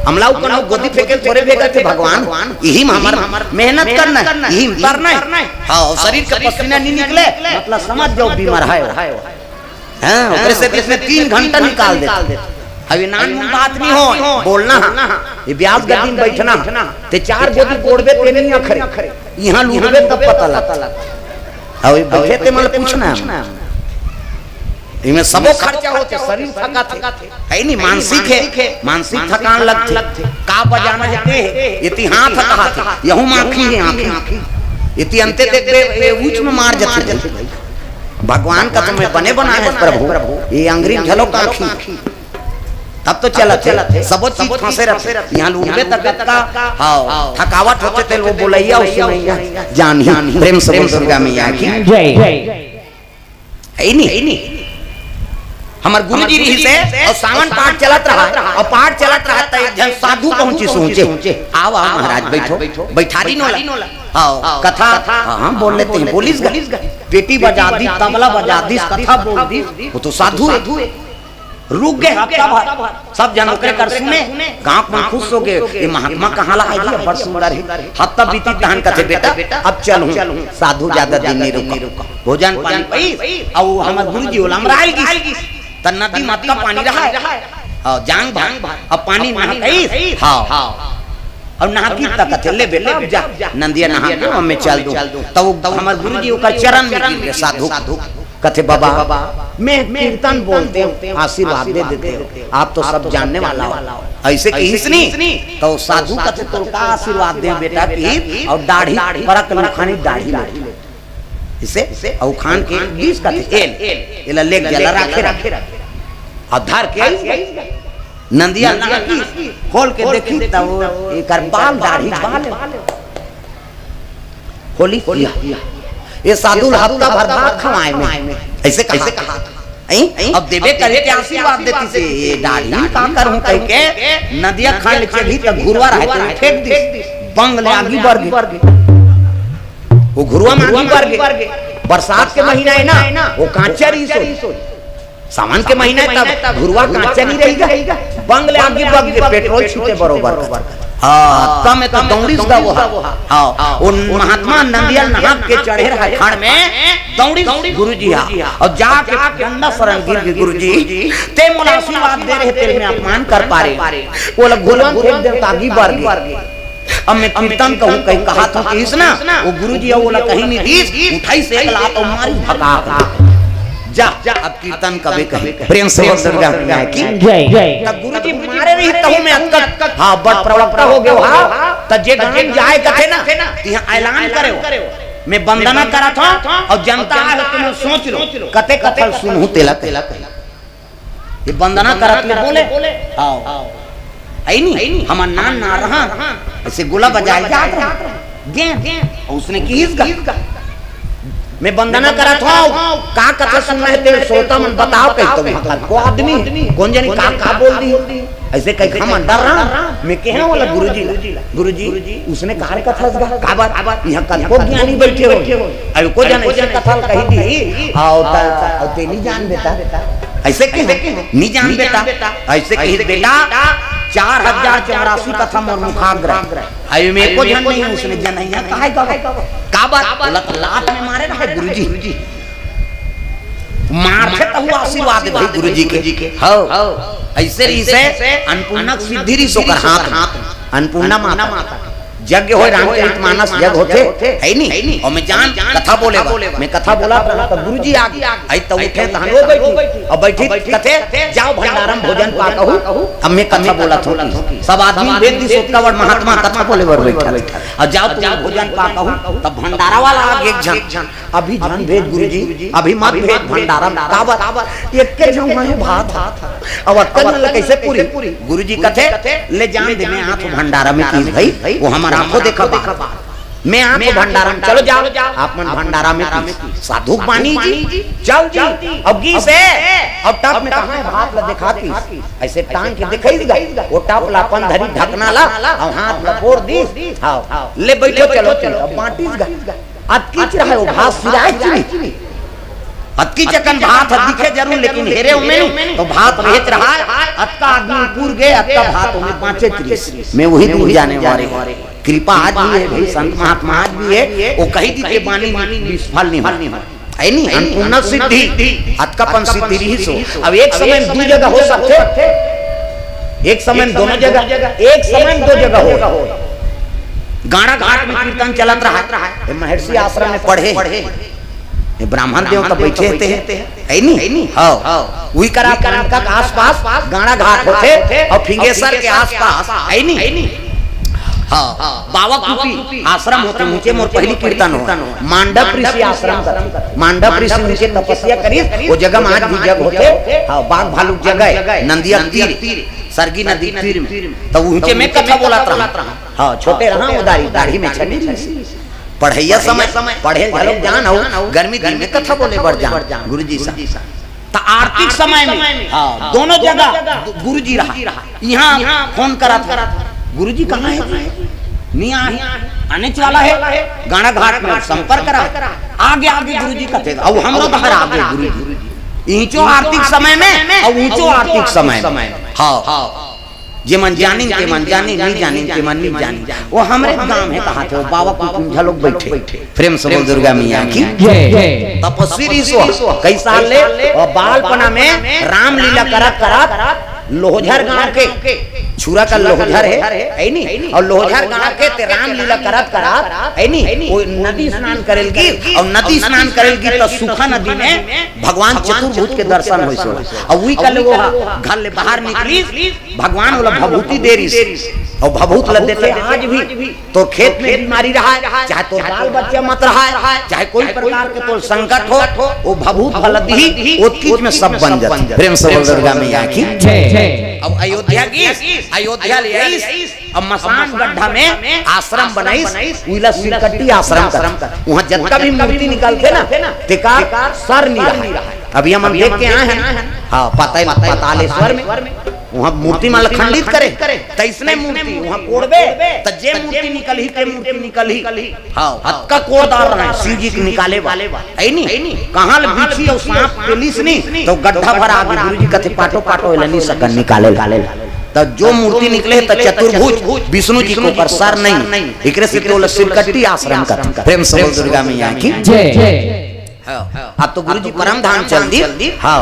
हमला कनो गोदी फेंके थोड़े भेगा थे भगवान यही हमार मेहनत करना यही करना है हां शरीर का पसीना नहीं निकले मतलब समझ जाओ बीमार है हां ओकरे से इसमें 3 घंटा निकाल दे अभी नान बात नहीं हो बोलना ये ब्याज का दिन बैठना ते 4 गोदी कोड़बे ते नहीं अखरे यहां लूटबे तब पता लगता अभी बैठे ते मतलब पूछना इनमें सबो खर्चा होते शरीर थका थे है नहीं मानसिक थकान लगते का बजाना जाते है इति हाथ थका थे यहू आंखी है आंखी इति अंते देखते ऊंच में मार जाते भगवान का तुम्हें बने बना है प्रभु ये अंग्री झलो का आंखी तब तो चला सबो चीज फंसे रहते यहाँ लूटबे तक का हां थकावट होते थे वो बोलैया उसमें जान प्रेम से दुर्गा मैया की जय है नहीं हमार गुरुजी रही से और सावन पाठ चलत रहा और पाठ चलत रहा त एक जन साधु पहुंची सोचे आओ महाराज बैठो बैठारी नोला हां कथा हां बोल लेते हैं पुलिस पेटी बजा दी तबला बजा दी कथा बोल दी वो तो साधु है रुक गए हफ्ता भर सब जन ओकरे कर सुने गांव में खुश हो गए ये महात्मा कहां ला है जी बड़ सुंदर है हफ्ता बीती तहन कथे बेटा अब चलूं साधु ज्यादा दिन नहीं रुका भोजन पानी पई और हमर गुरुजी ओला हमरा आई गई त नदी मत का पानी रहा है और जांग भांग अब पानी नहीं गई हां और नहा की तक कथे ले बेले अब जा नंदिया नहा के हम चल दूं तो हमर गुरुजी ओकर चरण में गिर गए साधु कथे बाबा मैं कीर्तन बोलते हूँ आशीर्वाद दे देते हो आप तो सब जानने वाला हो ऐसे कहीं तो साधु कथे तो का आशीर्वाद दे बेटा की और दाढ़ी परक लखानी दाढ़ी इसे और खान के 20 कथे एल लेग जला रखे और धर के नंदिया की खोल के देखी तब एकर बाल दाढ़ी बाल होली ये साधु हफ्ता भर भात खवाए में ऐसे कहा अब देवे करे के आशीर्वाद देती से ये दाढ़ी का करूं कह के नदिया खान चली तो घुरवा रहे तो फेंक दी बंगले आगे बढ़ गई वो घुरवा में आगे बढ़ गई बरसात के महीना है ना वो कांचा रही सो सावन के महीना है तब घुरवा कांचा नहीं रहेगा बंगले आगे बढ़ गए पेट्रोल छूटे बरोबर हाँ तब में तो दौड़ी सा वो हाँ वो महात्मा नंदियल नाग के चढ़े रहे खान में दौड़ी गुरुजी हाँ और जाके गंदा शरण गिर गए गुरुजी ते मोला आशीर्वाद दे रहे तेरे में अपमान कर पा रहे वो लोग गुलवन फेंक दे तागी बढ़ गए अब मैं कीर्तन कहूँ कहीं कहा था कि इस ना वो गुरुजी वो लोग कहीं नहीं दी उठाई से लात और मारी भगा जा अब कीर्तन कभी कभी प्रेम से दुर्गा है कि जय तब गुरुजी मारे नहीं तहु में अक्कत हां बड़ प्रवक्ता हो गए हां त जे गान जाए कथे ना यहां ऐलान करे मैं वंदना करा था और जनता है तुम सोच लो कते कथे सुनहु तेला ये वंदना करत ले बोले आओ आई नहीं हम नान ना रहा ऐसे गोला बजाए जात रहा गे उसने की इसका मैं वंदना करा था का कथा सुन रहे थे श्रोता मन बताओ कहीं तो को आदमी कौन जाने का बोल दी ऐसे कहीं हम डर रहा मैं कह वाला गुरुजी उसने कहा कथा का बात यहां कल को ज्ञानी बैठे हो अरे को जाने ऐसे कथा कही दी और ते नहीं जान बेटा ऐसे कह नहीं जान बेटा ऐसे कही बेटा 4084 कथा मोर मुखाग्र आयु में को जन नहीं उसने जनैया काहे का बात लात में मारे रहे गुरुजी मारते तो हुआ आशीर्वाद भाई गुरुजी के हां ऐसे रीसे अन्नपूर्णा सिद्धि री सोकर हाथ अन्नपूर्णा माता यज्ञ हो रामचरित मानस यज्ञ होते है नहीं और मैं जान कथा बोलेगा मैं कथा बोला तो गुरुजी आ गए आई तो उठे तहन वो बैठी और बैठी कथे जाओ भंडारम भोजन पा कहूं अब मैं कथा बोला थोड़ी सब आदमी वेद दी सोतकावड़ महात्मा कथा बोले बर बैठा और जाओ तुम भोजन पा कहूं तब भंडारा वाला आ एक जन अभी जन भेद गुरुजी अभी मत भेद भंडारम का बात एक के जो है भात और अक्कल कैसे पूरी गुरुजी कथे ले जान दे मैं हाथ भंडारा में चीज भाई वो हमारा आंखों देखा मैं आपको भंडारा में चलो जाओ आप मन भंडारा में साधु पानी जी चल जी अब गी से अब टप में कहां है भात ला दिखाती ऐसे टांग के दिखाईगा वो टप ला अपन धरी ढकना ला और हाथ ला फोड़ दी हां ले बैठो चलो अब बांटीगा अब कीच रहा है वो भात सिराए चली अतकी चकन भात दिखे जरूर लेकिन हेरे में तो भात भेज रहा है अतका आदमी पूर गए अतका भात में पांचे त्रिस मैं वही दूर जाने वाले कृपा आज भी है भाई संत महात्मा आज भी है वो कही दी के बानी विफल नहीं है नहीं अन्नपूर्णा सिद्धि अतकापन सिद्धि ही सो अब एक समय दो जगह हो सकते एक समय दोनों जगह एक समय दो जगह हो गाड़ा घाट में कीर्तन चलत रहा है महर्षि आश्रम में पढ़े ब्राह्मण देव तो बैठे है नहीं हां वही करा का आसपास गाड़ा घाट होते और फिंगेसर के आसपास है नहीं हां बाबा कुपी आश्रम होते नीचे मोर पहली कीर्तन हो मांडव ऋषि आश्रम कर मांडव ऋषि नीचे तपस्या करी वो जगह में आज भी जग होते हां बाघ भालू जगह नंदिया तीर सरगी नदी तीर में तो ऊंचे में कथा बोला रहा हां छोटे रहा उदारी दाढ़ी में छड़ी पढ़ैया समय पढ़े लोग जान हो गर्मी दिन में कथा बोले बढ़ जान गुरुजी सा तो आर्थिक समय में हां दोनों जगह गुरुजी रहा यहां फोन करा गुरुजी कहां है नहीं आने वाला है गाना घाट में संपर्क करा आगे गुरुजी कथे अब हमरो बाहर आगे गुरुजी ईचो आर्थिक समय में और ऊंचो आर्थिक समय हां जे मन जानी के मन जानी नहीं जानी के मन नहीं जानी वो हमरे गांव है कहा थे वो बाबा कुंजा लोग बैठे प्रेम से बोल दुर्गा मैया की जय तपस्वी ऋषि कई साल ले और बालपना में रामलीला करत लोहझर गांव के छुरा का लोहझर है नहीं और लोहझर गांव के ते रामलीला करत है नहीं वो नदी स्नान करेलगी और नदी स्नान करेलगी तो सुखा नदी में भगवान चतुर्भुज के दर्शन होई सो और वही कल वो घर ले बाहर निकली भगवान वाला भभूति दे रही और भभूत लग देते आज भी तो खेत में बीमारी रहा है चाहे तो बाल बच्चा मत रहा है चाहे कोई प्रकार के तो संकट हो वो भभूत फल दी वो चीज में सब बन जाते प्रेम से दुर्गा मैया की जय। अब अयोध्या ले आई अब मसान गड्ढा में आश्रम बनाई, उइला सिरकट्टी आश्रम कर। वहां जब भी मूर्ति निकलते ना तेका सर नहीं रहा। अभी हम देख के आए हैं हाँ पातालेश्वर में, वहां मूर्ति माला खंडित करे तैसने मूर्ति वहां कोड़बे त जे मूर्ति निकल ही के मूर्ति निकल ही हां हत्का कोड़ डाल रहे हैं शिव जी के निकाले वाले है नहीं कहां ले बिछी और सांप पुलिस नहीं तो गड्ढा भर आगे गुरुजी कथे पाटो पाटो नहीं सकन निकाले तो जो मूर्ति निकले त चतुर्भुज विष्णु जी को पर सर नहीं एकरे से तो सिरकट्टी आश्रम का प्रेम से दुर्गा मैया की जय। अब तो गुरुजी परम धाम चल दी हां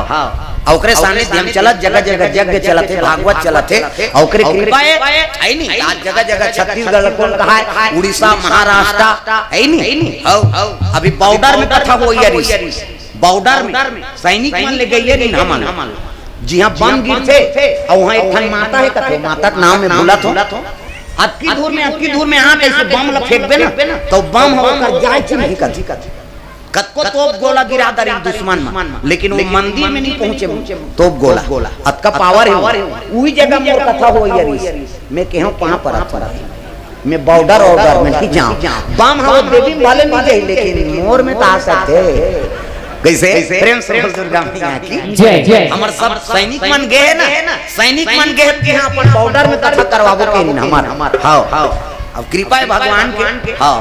औकरे सानिध्य हम चलत जगह जगह यज्ञ चलते भागवत चलते औकरे कृपा है नहीं आज जगह जगह छत्तीसगढ़ कौन कहा है उड़ीसा महाराष्ट्र है नहीं अभी बॉर्डर में कथा हुई है बॉर्डर में सैनिक मन ले गई है नहीं जी हाँ बम गिरते और वहाँ एक खन माता है कथे माता के नाम में भूला थो अक्की दूर में यहाँ कैसे बम ला फेंक दे ना तो बम होकर जाए कि नहीं कथी कत्को तोप गोला गिरा दरी दुश्मन में लेकिन वो मंदिर में नहीं पहुंचे तोप गोला अतका पावर है वही जगह मोर कथा हो यार मैं कहूं कहां पर मैं बॉर्डर ऑर्डर में की जाऊं बम हम देवी वाले नहीं जाए लेकिन मोर में ता सकते कैसे प्रेम से दुर्गा मैया की जय। हमर सब सैनिक मन गए ना सैनिक मन गए कि यहां पर बॉर्डर में कथा करवाबो के हमार हां अब कृपा है भगवान के हाँ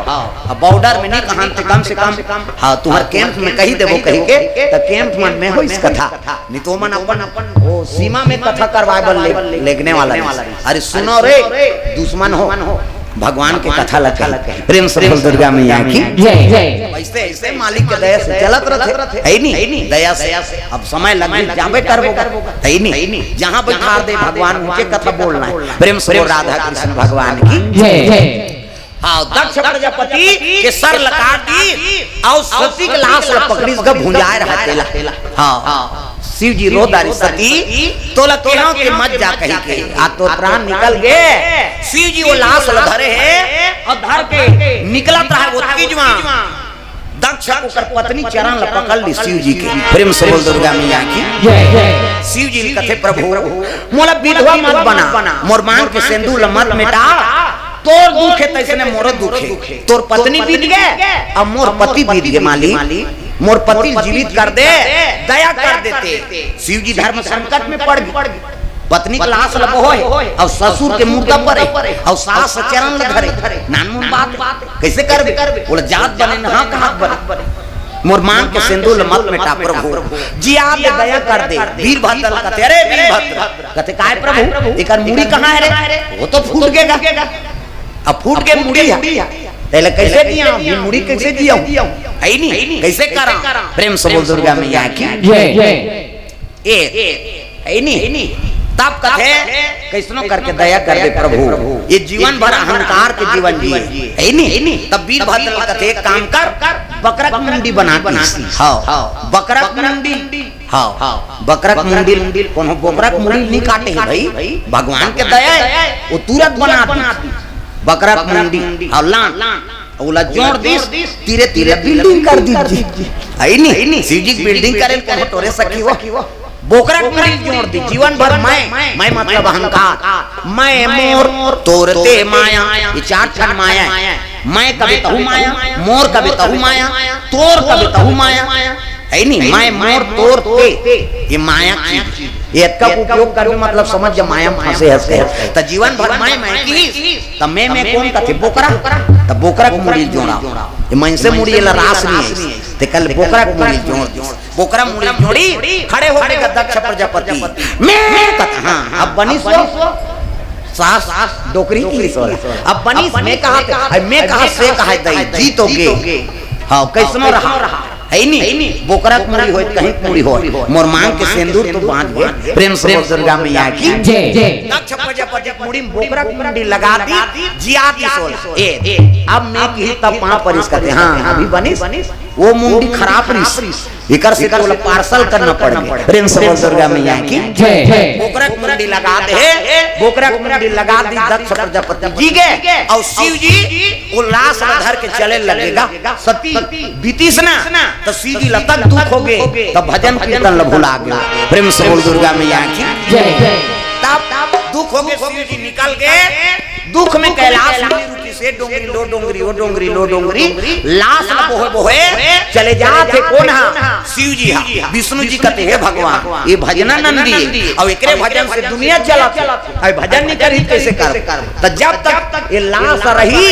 अब बॉर्डर में नहीं कहां से कम हाँ तुम्हारे कैंप में कही देवो कही के तो कैंप मन में हो इस कथा नहीं तो मन अपन वो सीमा में कथा करवाए लेगने वाला अरे सुनो रे दुश्मन हो भगवान के कथा लगा प्रेम से दुर्गा मैया की जय। ऐसे ऐसे मालिक के दया से चलत रहते है नहीं दया से अब समय लगे जाबे करबो है नहीं जहां बैठा दे भगवान मुझे कथा बोलना है प्रेम से राधा कृष्ण भगवान की जय। हाँ दक्ष प्रजापति के सर लगा दी और सती के लाश पकड़ी के भुंजाए रहते हाँ शिव जी रो दारी सती तो लकेहों के मत जा कहीं के आ तो प्राण निकल गए शिव जी वो लाश धरे है और धर के निकलत रहा वो तीजवा दक्ष ओकर पत्नी चरण ल पकड़ ली शिव जी के प्रेम से बोल दुर्गा मैया की जय। शिव जी कथे प्रभु मोला विधवा मत बना मोर मांग के सिंदूर मत मिटा तोर दुखे तैसने मोर दुखे तोर पत्नी बीत गए अब मोर पति बीत गए माली मोर पति जीवित कर दे दया कर देते शिव जी धर्म संकट में पड़ गए पत्नी का लाश लबो और ससुर के मुर्दा पर और सास चरण धरे नानमुन बात कैसे करबे बोले जात बने ना कहां बने मोर मांग के सिंदूर मत मिटा प्रभु जी आप दया कर दे वीरभद्र कहते अरे वीरभद्र कहते काय प्रभु एकर मुड़ी कहां है रे वो तो फूट गएगा अब फूट के मुड़ी है पहले कैसे दिया ये मुड़ी कैसे दिया है नहीं कैसे करा प्रेम से बोल दुर्गा मैया की जय। है नहीं तब कथे कैसनो करके दया कर दे प्रभु ये जीवन भर अहंकार के जीवन जिए है नहीं तब वीरभद्र कथे काम कर बकरा मुंडी बना हाँ बकरा मुंडी हाँ बकरा मुंडी कौन बकरा मुंडी नहीं काटे है भाई भगवान के दया वो तुरंत बना बकरा मुंडी और लान ओला जोड़ दिस तीरे तीरे बिल्डिंग कर दीजिए है नहीं शिव जी बिल्डिंग करे कौन तोरे सखी वो बोकरा मुंडी जोड़ दी जीवन भर मैं मतलब अहंकार मैं मोर तोरते माया ये चार छन माया है मैं कभी तहु माया मोर कभी तहु माया तोर कभी तहु माया है नहीं मैं मोर तोर ते ये माया की ये का उपयोग करने मतलब समझ जा माया फंसे हंसे त जीवन भर मैं की त मैं कौन का थे बोकरा त बोकरा को मुड़ी जोड़ा ये मन से मुड़ी ला रास नहीं ते कल बोकरा को मुड़ी जोड़ बोकरा मुड़ी जोड़ी खड़े हो गए दक्ष प्रजापति मैं हां अब बनी सो सास डोकरी की सो अब बनी मैं कहा से कहा दई जीतोगे हां कैसनो रहा है नहीं बोकरा मुड़ी हो कहीं मुड़ी हो मोर मांग के सिंदूर तो बांध गए प्रेम से दुर्गा मैया की जय। दक्ष प्रजापति मुड़ी बोकरा मुंडी लगा दी जिया की सोल ए अब मैं की तब पांव पर इस कहते हां अभी बनिस वो मुंडी खराब रिस इकर से तो पार्सल करना पड़ेगा प्रेम से दुर्गा मैया की जय। बोकरा मुंडी लगा दे बोकरा मुंडी लगा दी दक्ष प्रजापति जी गए और शिव जी वो लाश धर के चले लगेगा सती बीतीस ना तो शिव जी लतक दुख हो गए तब भजन कीर्तन भुला गए प्रेम से दुर्गा मैया की जय। तब दुख हो गए शिव जी निकल गए दुख में कैलाश में रुकी से डोंगरी लो डोंगरी ओ डोंगरी लो डोंगरी लाश न बोहे बोहे चले जाते कौन हा शिव जी हा विष्णु जी कहते हैं भगवान ये भजना नंदी और एकरे भजन से दुनिया चलत है भजन नहीं करी कैसे कर तो जब तक ये लाश रही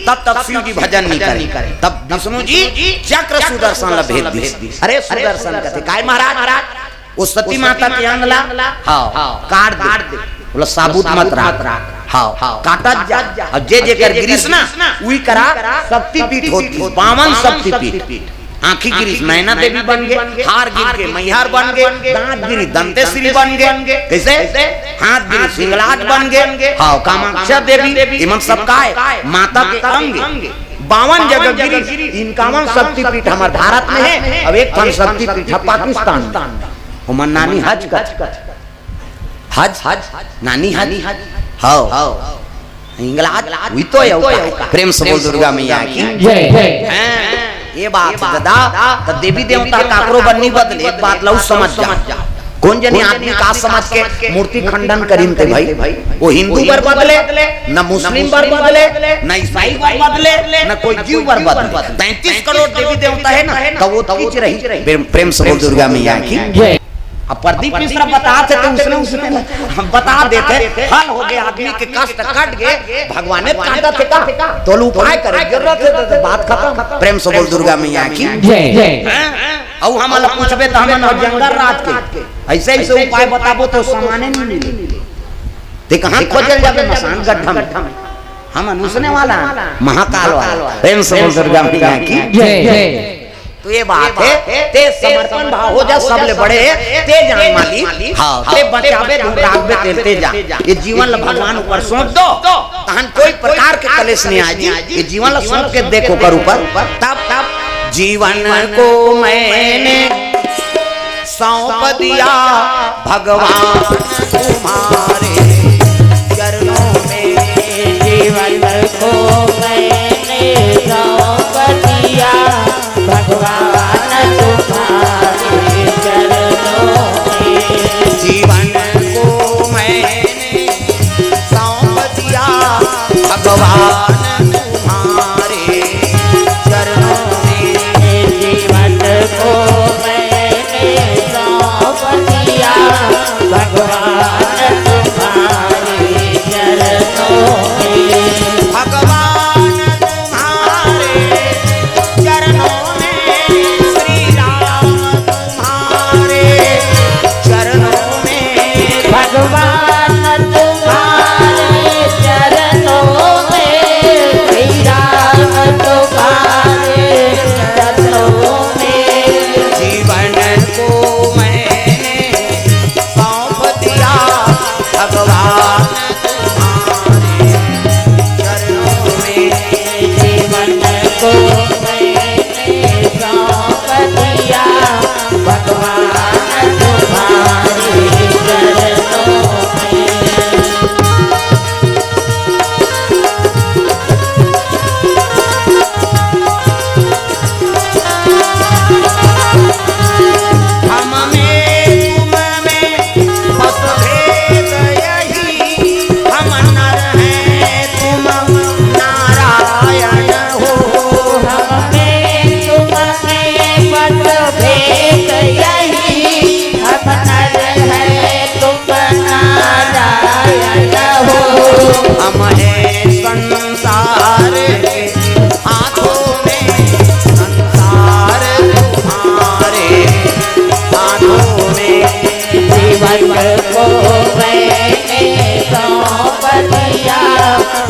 तब तक शिव जी भजन नहीं करे तब विष्णु जी चक्र सुदर्शन ला भेज दी अरे सुदर्शन कहते काय महाराज वो सती माता के अंगला हाँ काट दे बोला साबुत मत राख हाँ काटा जा और जे कर गिरीश ना वही करा शक्ति पीठ होती पावन शक्ति पीठ आंखी गिरीश नैना देवी बन गए हार गिर के मैहार बन गए दांत गिरी दंतेश्वरी बन गए कैसे हाथ गिरी सिंगलाज बन गए हाँ कामाक्षा देवी इमन सब का माता के अंग 52 जगह गिरी इनकावन शक्ति पीठ हमारे भारत में है अब एक शक्ति पीठ पाकिस्तान उमर नानी हज नानी हज हाँ इंग्लाज हुई तो प्रेम से बोल दुर्गा मैया की ये बात दादा तो देवी देवता काकरो बननी बदले एक बात लऊ समझ जा कौन जनी आदमी का समझ के मूर्ति खंडन करीन थे भाई वो हिंदू पर बदले न मुस्लिम पर बदले न ईसाई पर बदले न कोई जीव पर बदले 33 करोड़ देवी देवता है ना तो वो चीज रही प्रेम से बोल दुर्गा मैया की अब प्रदीप मिश्रा बताते थे उसने हम बता देते हल हो गए आदमी के कष्ट कट गए भगवान ने काटा थे का तो उपाय करे जरूरत है तो बात खत्म प्रेम से बोल दुर्गा मैया की और हम अलग पूछबे तो हम जंगल रात के ऐसे ऐसे उपाय बताबो तो सामान्य नहीं मिले ते कहां खोजल जाबे मसान गड्ढा में हम अनुसने वाला महाकाल वाला प्रेम से बोल दुर्गा मैया की जय तो ये बात है ते समर्पण भाव हो जा सबले बड़े ते जान माली हां ते बचावे रागबे तेलते जा ये जीवन भगवान ऊपर सौंप दो तहन कोई प्रकार के कलेश नहीं आजी ये जीवन सौंप के देखो कर ऊपर तब जीवन को मैंने सौंप दिया भगवान तुम्हारे चरणों में जीवन को मैंने सौंप दिया भगवान तुम्हारे चरणों में जीवन को मैंने सौंप दिया भगवान तुम्हारे चरणों में जीवन को मैंने सौंप दिया भगवान तुम्हारे चरणों में भगवान तुम्हारे चरणों भगवान तुम्हारे चरणों में श्री राम तुम्हारे चरणों में जीवन को मैंने सौंप दिया भगवान तुम्हारे चरणों में जीवन को मैंने सौंप दिया भगवान तुम्हारे चरणों हम हैं संसार के हाथों में संसार तुम्हारे हाथों में जीवन को मैंने सौंप दिया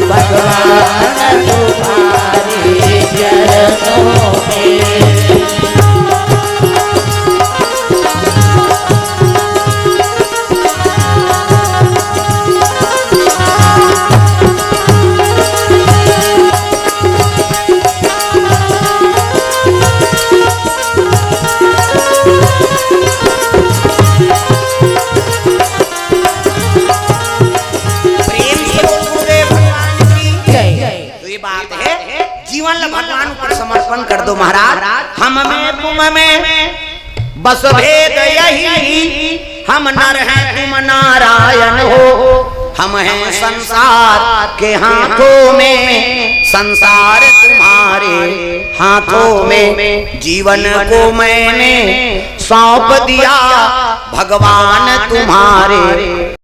भगवान तुम्हारे चरणों में भगवान पर समर्पण कर दो महाराज हम में तुम में बस भेद यही हम नर हैं तुम नारायण हो हम हैं संसार के हाथों में, संसार तुम्हारे हाथों में। जीवन को मैंने सौंप दिया भगवान तुम्हारे।